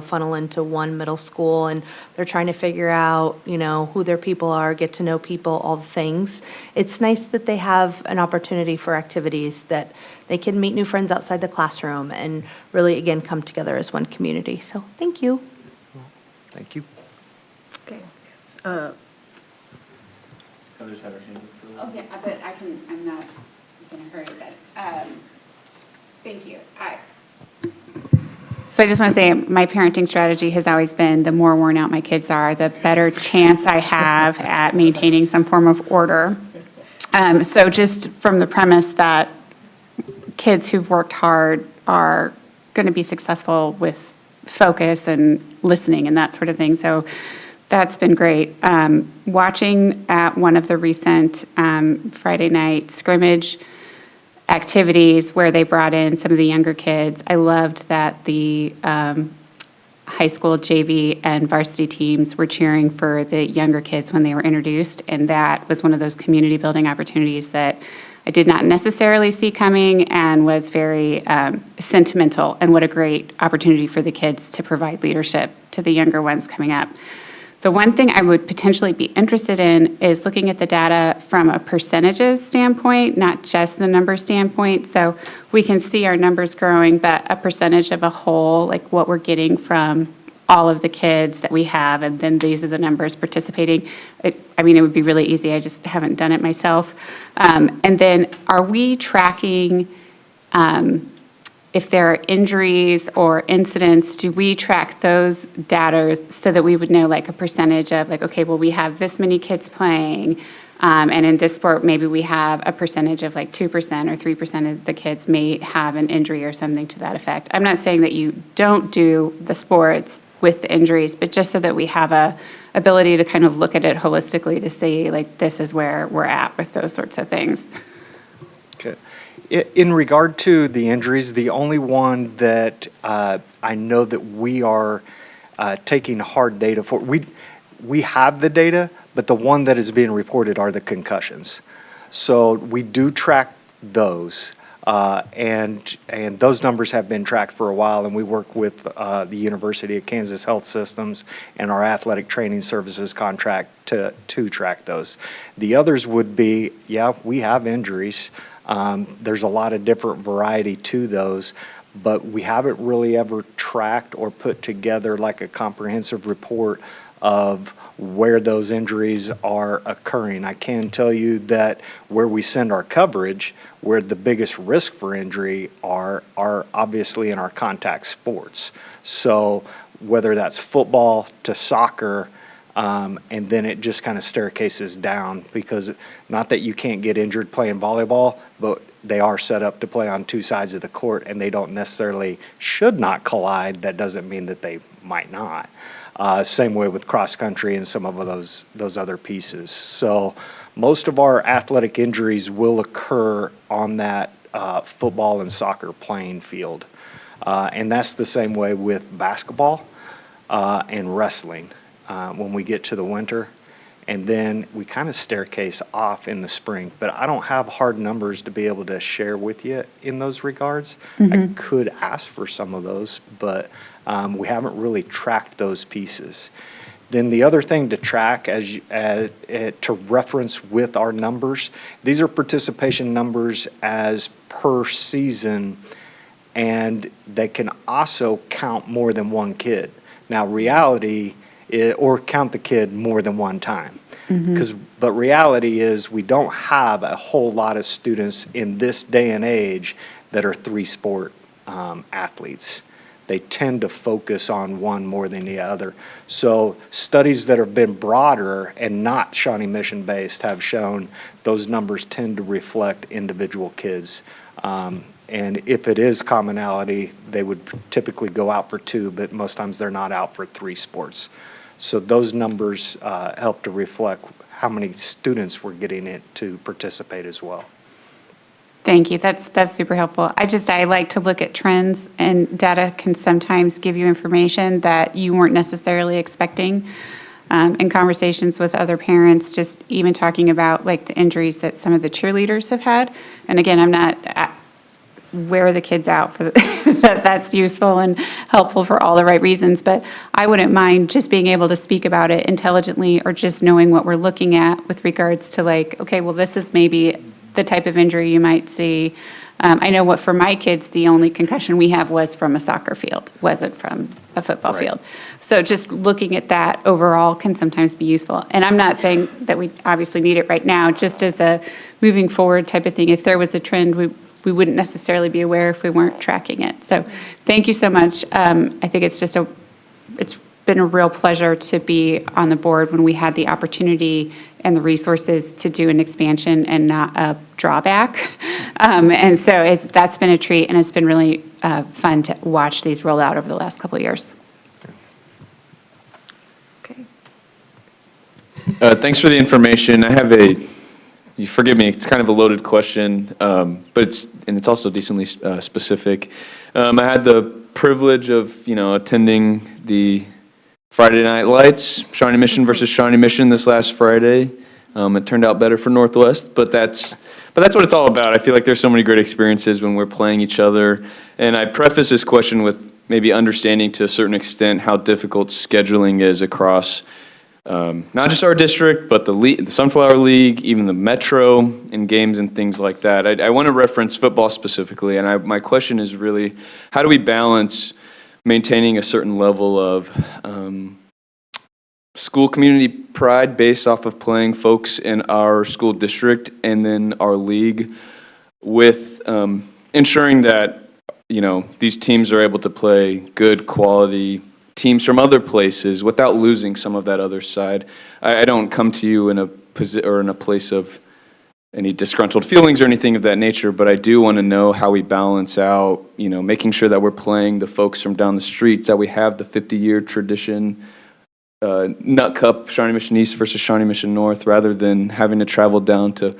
funnel into one middle school, and they're trying to figure out, who their people are, get to know people, all the things. It's nice that they have an opportunity for activities that they can meet new friends outside the classroom and really, again, come together as one community. So, thank you. Thank you. Okay. Others had her hand up for a Oh, yeah, but I'm not in a hurry, but, thank you. So I just want to say my parenting strategy has always been the more worn out my kids are, the better chance I have at maintaining some form of order. So just from the premise that kids who've worked hard are going to be successful with focus and listening and that sort of thing. So that's been great. Watching at one of the recent Friday night scrimmage activities where they brought in some of the younger kids, I loved that the high school JV and varsity teams were cheering for the younger kids when they were introduced, and that was one of those community building opportunities that I did not necessarily see coming and was very sentimental, and what a great opportunity for the kids to provide leadership to the younger ones coming up. The one thing I would potentially be interested in is looking at the data from a percentages standpoint, not just the number standpoint. So we can see our numbers growing, but a percentage of a whole, like what we're getting from all of the kids that we have, and then these are the numbers participating. It would be really easy. I just haven't done it myself. And then are we tracking if there are injuries or incidents? Do we track those data so that we would know like a percentage of like, okay, well, we have this many kids playing, and in this sport, maybe we have a percentage of like 2% or 3% of the kids may have an injury or something to that effect. I'm not saying that you don't do the sports with the injuries, but just so that we have a ability to kind of look at it holistically to see like this is where we're at with those sorts of things. Okay. In regard to the injuries, the only one that I know that we are taking hard data for, we have the data, but the one that is being reported are the concussions. So we do track those, and those numbers have been tracked for a while, and we work with the University of Kansas Health Systems and our athletic training services contract to track those. The others would be, yeah, we have injuries. There's a lot of different variety to those, but we haven't really ever tracked or put together like a comprehensive report of where those injuries are occurring. I can tell you that where we send our coverage, where the biggest risk for injury are obviously in our contact sports. So whether that's football to soccer, and then it just kind of staircases down, because not that you can't get injured playing volleyball, but they are set up to play on two sides of the court, and they don't necessarily should not collide. That doesn't mean that they might not. Same way with cross country and some of those other pieces. So most of our athletic injuries will occur on that football and soccer playing field. And that's the same way with basketball and wrestling. When we get to the winter, and then we kind of staircase off in the spring. But I don't have hard numbers to be able to share with you in those regards. I could ask for some of those, but we haven't really tracked those pieces. Then the other thing to track to reference with our numbers, these are participation numbers as per season, and they can also count more than one kid. Now, reality or count the kid more than one time. But reality is we don't have a whole lot of students in this day and age that are three-sport athletes. They tend to focus on one more than the other. So studies that have been broader and not Shawnee Mission based have shown those numbers tend to reflect individual kids. And if it is commonality, they would typically go out for two, but most times they're not out for three sports. So those numbers help to reflect how many students we're getting it to participate as well. Thank you. That's super helpful. I like to look at trends, and data can sometimes give you information that you weren't necessarily expecting. In conversations with other parents, just even talking about like the injuries that some of the cheerleaders have had. And again, I'm not wear the kids out for that's useful and helpful for all the right reasons, but I wouldn't mind just being able to speak about it intelligently, or just knowing what we're looking at with regards to like, okay, well, this is maybe the type of injury you might see. I know what for my kids, the only concussion we have was from a soccer field, wasn't from a football field. So just looking at that overall can sometimes be useful. And I'm not saying that we obviously need it right now, just as a moving forward type of thing. If there was a trend, we wouldn't necessarily be aware if we weren't tracking it. So thank you so much. I think it's been a real pleasure to be on the board when we had the opportunity and the resources to do an expansion and not a drawback. And so that's been a treat, and it's been really fun to watch these roll out over the last couple of years. Okay. Thanks for the information. I have you forgive me, it's kind of a loaded question, but it's also decently specific. I had the privilege of, attending the Friday Night Lights, Shawnee Mission versus Shawnee Mission this last Friday. It turned out better for Northwest, but that's what it's all about. I feel like there's so many great experiences when we're playing each other. And I preface this question with maybe understanding to a certain extent how difficult scheduling is across not just our district, but the Sunflower League, even the Metro, and games and things like that. I want to reference football specifically, and my question is really, how do we balance maintaining a certain level of school community pride based off of playing folks in our school district and then our league with ensuring that, these teams are able to play good quality teams from other places without losing some of that other side. I don't come to you in a place of any disgruntled feelings or anything of that nature, but I do want to know how we balance out, making sure that we're playing the folks from down the streets, that we have the 50-year tradition, Nut Cup, Shawnee Mission East versus Shawnee Mission North, rather than having to travel down to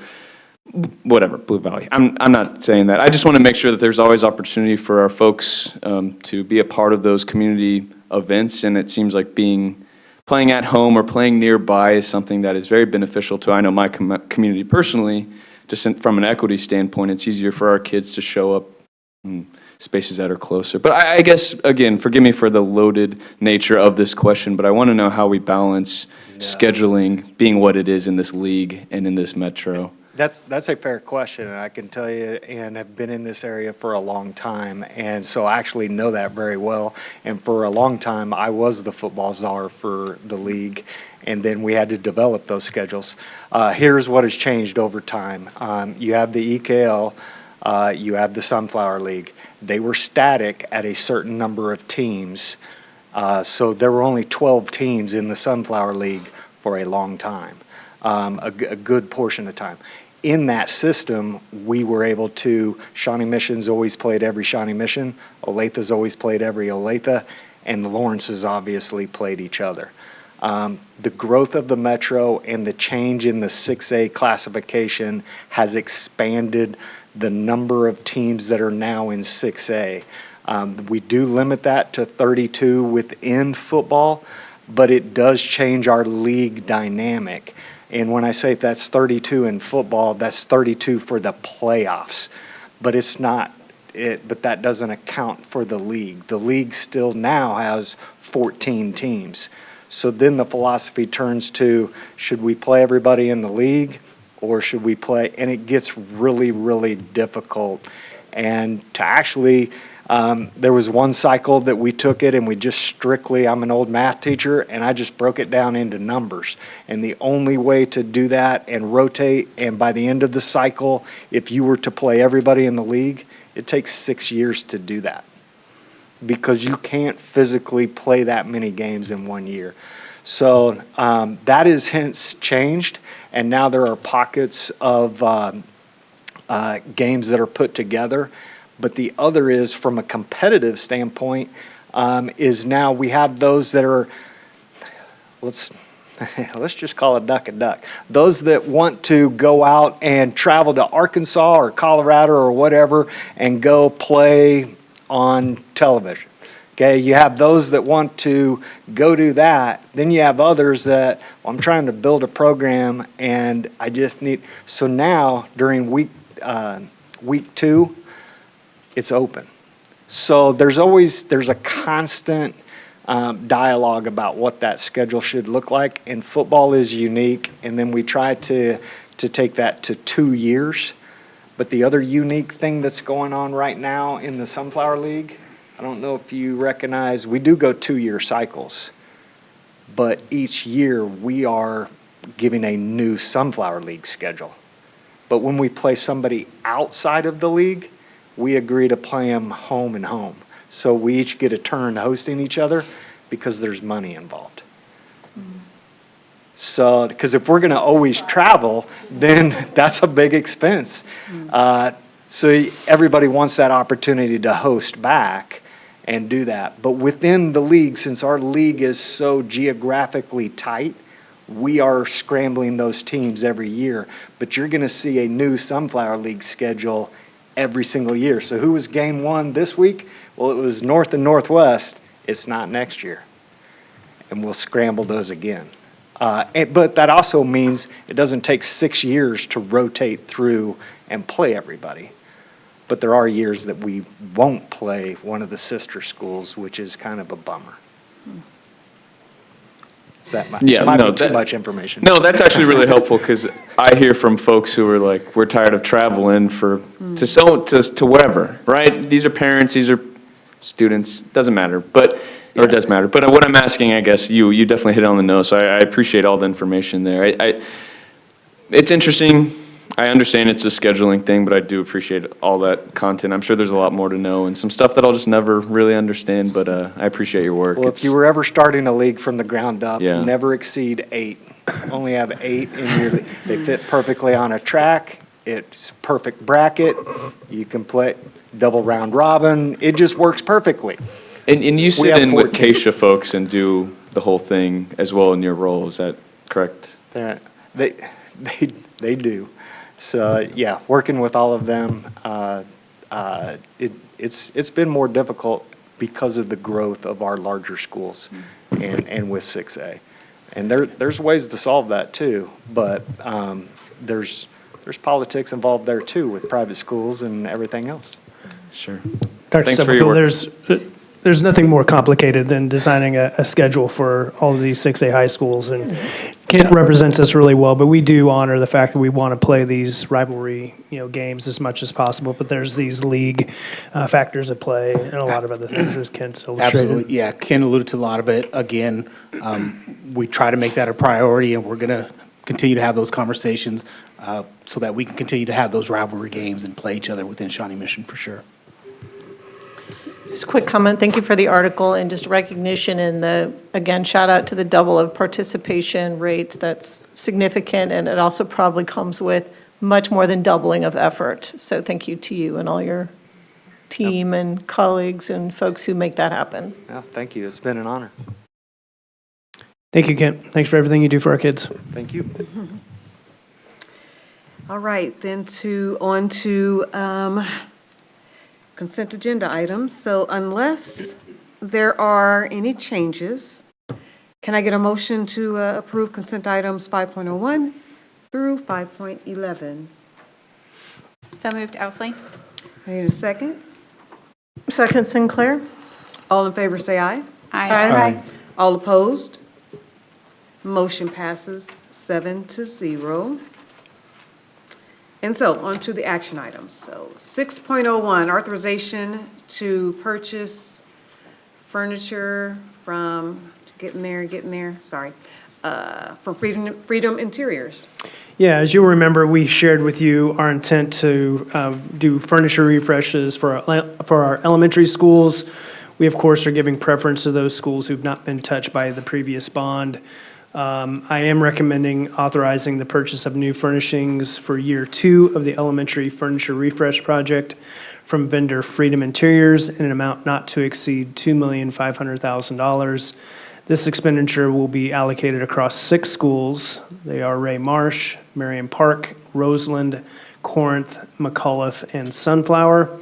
whatever, Blue Valley. I'm not saying that. I just want to make sure that there's always opportunity for our folks to be a part of those community events, and it seems like playing at home or playing nearby is something that is very beneficial to, I know, my community personally. Just from an equity standpoint, it's easier for our kids to show up in spaces that are closer. But I guess, again, forgive me for the loaded nature of this question, but I want to know how we balance scheduling being what it is in this league and in this metro. That's a fair question, and I can tell you, and have been in this area for a long time, and so I actually know that very well. And for a long time, I was the football czar for the league, and then we had to develop those schedules. Here's what has changed over time. You have the EKL, you have the Sunflower League. They were static at a certain number of teams, so there were only 12 teams in the Sunflower League for a long time, a good portion of the time. In that system, we were able to, Shawnee Mission's always played every Shawnee Mission, Olathe's always played every Olathe, and the Lawrence's obviously played each other. The growth of the Metro and the change in the 6A classification has expanded the number of teams that are now in 6A. We do limit that to 32 within football, but it does change our league dynamic. And when I say that's 32 in football, that's 32 for the playoffs. But it's not, but that doesn't account for the league. The league still now has 14 teams. So then the philosophy turns to, should we play everybody in the league or should we play? And it gets really, really difficult. And to actually, there was one cycle that we took it and we just strictly, I'm an old math teacher, and I just broke it down into numbers. And the only way to do that and rotate, and by the end of the cycle, if you were to play everybody in the league, it takes 6 years to do that because you can't physically play that many games in 1 year. So that is hence changed, and now there are pockets of games that are put together. But the other is, from a competitive standpoint, is now we have those that are, let's just call it duck and duck. Those that want to go out and travel to Arkansas or Colorado or whatever and go play on television. Okay, you have those that want to go do that. Then you have others that, well, I'm trying to build a program and I just need, so now during week 2, it's open. So there's a constant dialogue about what that schedule should look like, and football is unique, and then we try to take that to 2 years. But the other unique thing that's going on right now in the Sunflower League, I don't know if you recognize, we do go 2-year cycles, but each year we are giving a new Sunflower League schedule. But when we play somebody outside of the league, we agree to play them home and home. So we each get a turn hosting each other because there's money involved. So, because if we're going to always travel, then that's a big expense. So everybody wants that opportunity to host back and do that. But within the league, since our league is so geographically tight, we are scrambling those teams every year. But you're going to see a new Sunflower League schedule every single year. So who was game one this week? Well, it was North and Northwest. It's not next year. And we'll scramble those again. But that also means it doesn't take 6 years to rotate through and play everybody. But there are years that we won't play one of the sister schools, which is kind of a bummer. So that might, Yeah, might no, be too that- much information. No, that's actually really helpful because I hear from folks who are like, we're tired of traveling to wherever, right? These are parents, these are students, doesn't matter, or it does matter. But what I'm asking, I guess, you definitely hit it on the nose, so I appreciate all the information there. It's interesting. I understand it's a scheduling thing, but I do appreciate all that content. I'm sure there's a lot more to know and some stuff that I'll just never really understand, but I appreciate your work. Well, if you were ever starting a league from the ground up, Yeah. never exceed 8. Only have 8 in your league. They fit perfectly on a track. It's perfect bracket. You can play double round robin. It just works perfectly. And you We sit have in with 14. Keisha folks and do the whole thing as well in your role, is that correct? They do. So, yeah, working with all of them, it's been more difficult because of the growth of our larger schools and with 6A. And there's ways to solve that too, but there's politics involved there too with private schools and everything else. Sure. Dr. Thanks for your Stubblefield, work. there's nothing more complicated than designing a schedule for all of these 6A high schools, and Kent represents us really well, but we do honor the fact that we want to play these rivalry, games as much as possible, but there's these league factors at play and a lot of other things, as Kent's illustrated. Absolutely, yeah. Ken alluded to a lot of it. Again, we try to make that a priority, and we're going to continue to have those conversations so that we can continue to have those rivalry games and play each other within Shawnee Mission for sure. Just a quick comment. Thank you for the article and just recognition and again, shout out to the double of participation rates. That's significant, and it also probably comes with much more than doubling of effort. So thank you to you and all your team and colleagues and folks who make that happen. Yeah, thank you. It's been an honor. Thank you, Kent. Thanks for everything you do for our kids. Thank you. All right, then on to consent agenda items. So unless there are any changes, can I get a motion to approve consent items 5.01 through 5.11? So moved, Ousley. I need a second. Second, Sinclair. All in favor, say aye. Aye. All opposed? Motion passes 7-0. And so, on to the action items. So, 6.01, authorization to purchase furniture from, from Freedom Interiors. Yeah, as you'll remember, we shared with you our intent to do furniture refreshes for our elementary schools. We, of course, are giving preference to those schools who've not been touched by the previous bond. I am recommending authorizing the purchase of new furnishings for year 2 of the elementary furniture refresh project from vendor Freedom Interiors in an amount not to exceed $2,500,000. This expenditure will be allocated across 6 schools. They are Ray Marsh, Marion Park, Roseland, Corinth, McAuliffe, and Sunflower,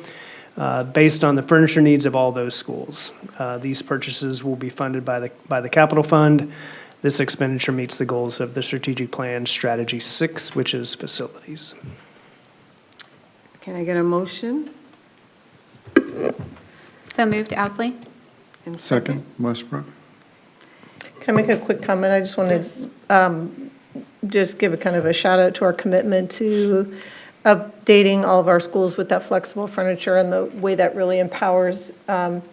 based on the furniture needs of all those schools. These purchases will be funded by the capital fund. This expenditure meets the goals of the strategic plan strategy 6, which is facilities. Can I get a motion? So moved, Ousley. And Second, Westbrook. Can I make a quick comment? I just want to just give a kind of a shout out to our commitment to updating all of our schools with that flexible furniture and the way that really empowers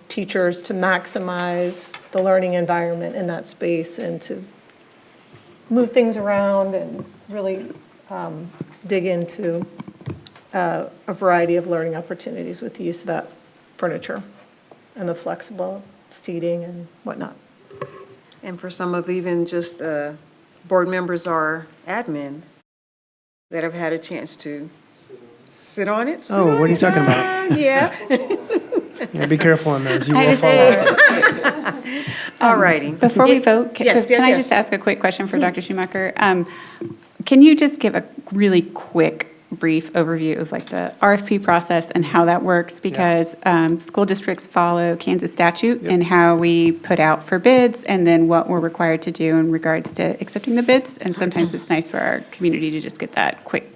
teachers to maximize the learning environment in that space and to move things around and really dig into a variety of learning opportunities with the use of that furniture and the flexible seating and whatnot. And for some of even just board members or admin that have had a chance to sit on it. Oh, what are you talking about? Yeah. Yeah, be careful on those. You will fall off. All righty. Before we vote, can I just ask a quick question for Dr. Schumacher? Can you just give a really quick brief overview of like the RFP process and how that works, because school districts follow Kansas statute and how we put out for bids, and then what we're required to do in regards to accepting the bids. And sometimes it's nice for our community to just get that quick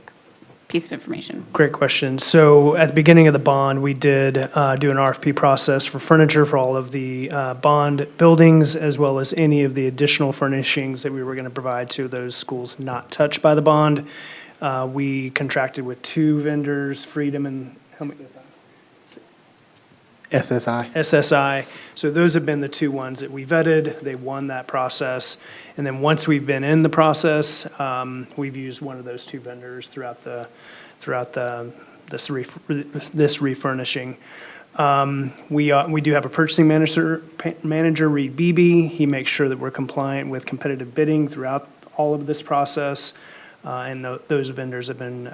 piece of information. Great question. So at the beginning of the bond, we did do an RFP process for furniture for all of the bond buildings, as well as any of the additional furnishings that we were going to provide to those schools not touched by the bond. We contracted with 2 vendors, Freedom and how many? SSI. So those have been the 2 ones that we vetted. They won that process. And then once we've been in the process, we've used one of those 2 vendors throughout this refurnishing. We do have a purchasing manager, Reed Beebe. He makes sure that we're compliant with competitive bidding throughout all of this process. And those vendors have been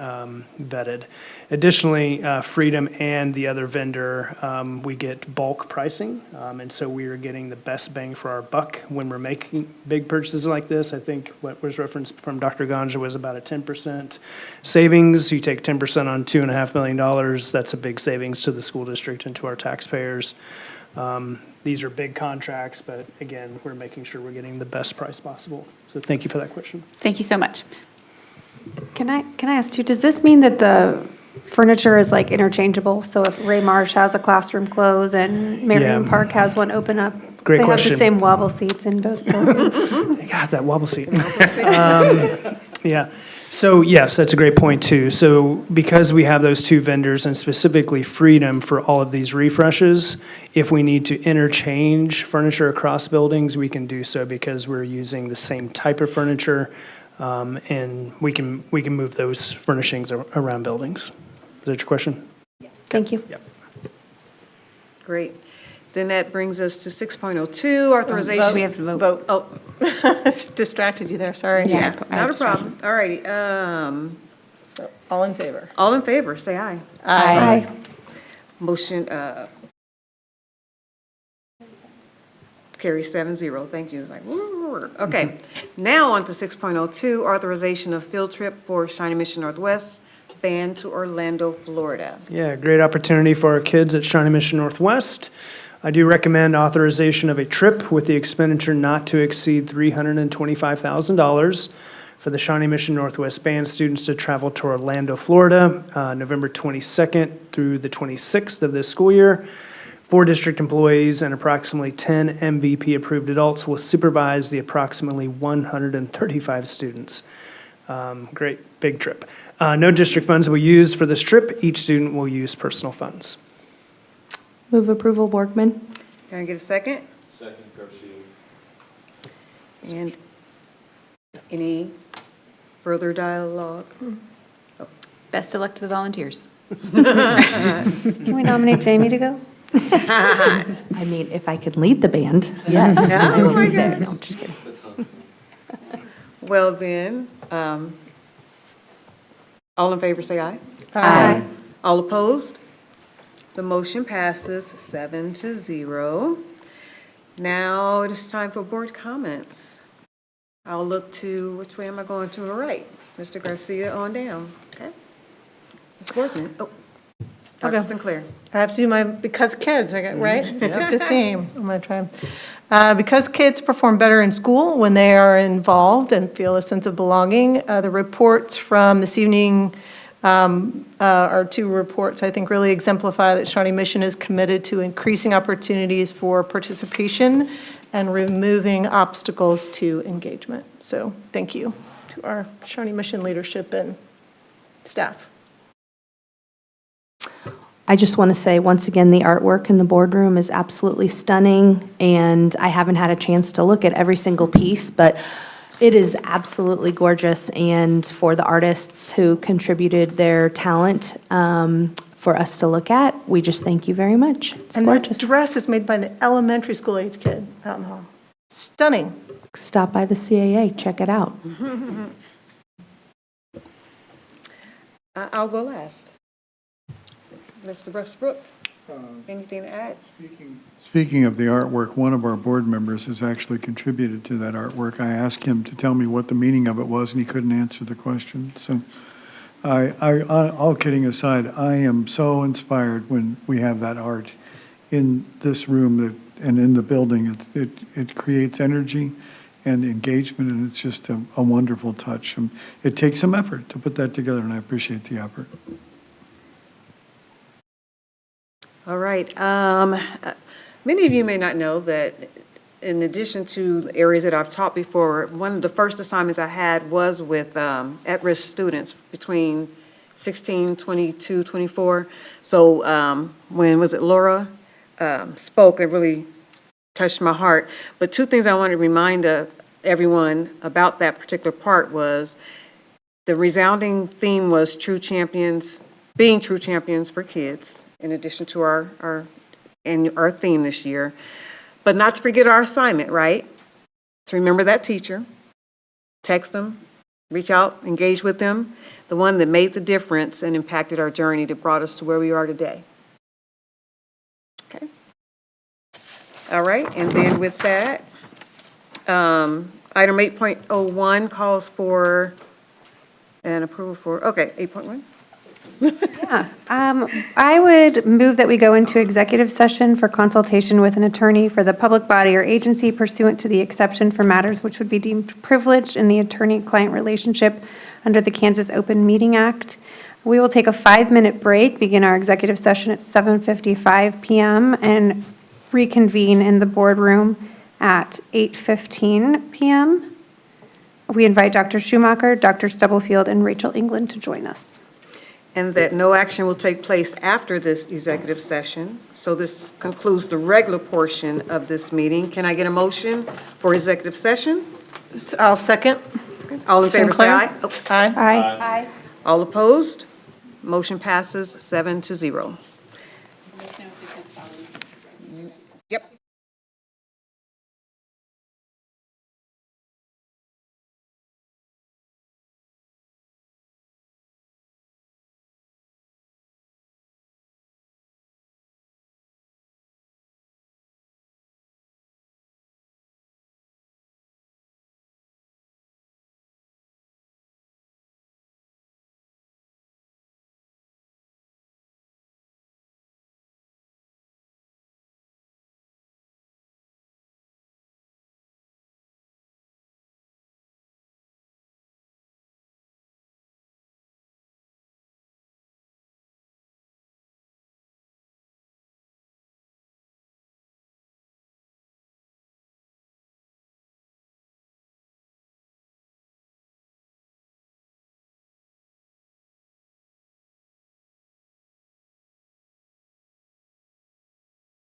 vetted. Additionally, Freedom and the other vendor, we get bulk pricing, and so we are getting the best bang for our buck when we're making big purchases like this. I think what was referenced from Dr. Ganja was about a 10% savings. You take 10% on $2.5 million, that's a big savings to the school district and to our taxpayers. These are big contracts, but again, we're making sure we're getting the best price possible. So thank you for that question. Thank you so much. Can I ask you, does this mean that the furniture is like interchangeable? So if Ray Marsh has a classroom close and Marion Park has one open up, Great they question. have the same wobble seats in both buildings? God, that wobble seat. Yeah. So yes, that's a great point too. So because we have those 2 vendors and specifically Freedom for all of these refreshes, if we need to interchange furniture across buildings, we can do so because we're using the same type of furniture. And we can move those furnishings around buildings. Is that your question? Thank you. Yep. Great. Then that brings us to 6.02, authorization. We have to vote. Oh, Distracted you there, sorry. yeah, not a problem. All righty. So, all in favor? All in favor, say aye. Aye. Motion carries 7-0. Thank you. It's like, woo. Okay. Now on to 6.02, authorization of field trip for Shawnee Mission Northwest band to Orlando, Florida. Yeah, great opportunity for our kids at Shawnee Mission Northwest. I do recommend authorization of a trip with the expenditure not to exceed $325,000 for the Shawnee Mission Northwest band students to travel to Orlando, Florida, November 22nd through the 26th of this school year. 4 district employees and approximately 10 MVP-approved adults will supervise the approximately 135 students. Great, big trip. No district funds will be used for this trip. Each student will use personal funds. Move approval, Borgman. Can I get a second? Second, Garcia. And any further dialogue? Best of luck to the volunteers. Can we nominate Jamie to go? I mean, if I could lead the band, yes. Oh, my gosh. No, just kidding. Well, then, all in favor, say aye. Aye. All opposed? The motion passes 7-0. Now it is time for board comments. I'll look to, which way am I going to? All right, Mr. Garcia on down. Okay. Ms. Borkman. Oh, Dr. Sinclair. I have to do my because kids, right? Stick the theme. I'm going to try. Because kids perform better in school when they are involved and feel a sense of belonging. The reports from this evening, our 2 reports, I think, really exemplify that Shawnee Mission is committed to increasing opportunities for participation and removing obstacles to engagement. So thank you to our Shawnee Mission leadership and staff. I just want to say, once again, the artwork in the boardroom is absolutely stunning, and I haven't had a chance to look at every single piece, but it is absolutely gorgeous, and for the artists who contributed their talent for us to look at, we just thank you very much. It's gorgeous. That dress is made by an elementary school age kid out in the hall. Stunning. Stop by the CAA, check it out. I'll go last. Mr. Westbrook, anything to add? Speaking of the artwork, one of our board members has actually contributed to that artwork. I asked him to tell me what the meaning of it was, and he couldn't answer the question. So All kidding aside, I am so inspired when we have that art in this room and in the building. It creates energy and engagement, and it's just a wonderful touch. It takes some effort to put that together, and I appreciate the effort. All right. Many of you may not know that in addition to areas that I've taught before, one of the first assignments I had was with at-risk students between 16, 22, 24. So when Laura spoke, it really touched my heart. But two things I want to remind everyone about that particular part was the resounding theme was true champions, being true champions for kids, in addition to our theme this year. But not to forget our assignment, right? To remember that teacher, text them, reach out, engage with them, the one that made the difference and impacted our journey that brought us to where we are today. Okay. All right, and then with that, item 8.01 calls for an approval for, okay, 8.1. I would move that we go into executive session for consultation with an attorney for the public body or agency pursuant to the exception for matters which would be deemed privileged in the attorney-client relationship under the Kansas Open Meeting Act. We will take a 5-minute break, begin our executive session at 7:55 p.m. and reconvene in the boardroom at 8:15 p.m. We invite Dr. Schumacher, Dr. Stubblefield, and Rachel England to join us. And that no action will take place after this executive session. So this concludes the regular portion of this meeting. Can I get a motion for executive session? I'll second. All in favor, say Sinclair? aye. Aye. All opposed? Motion passes 7-0.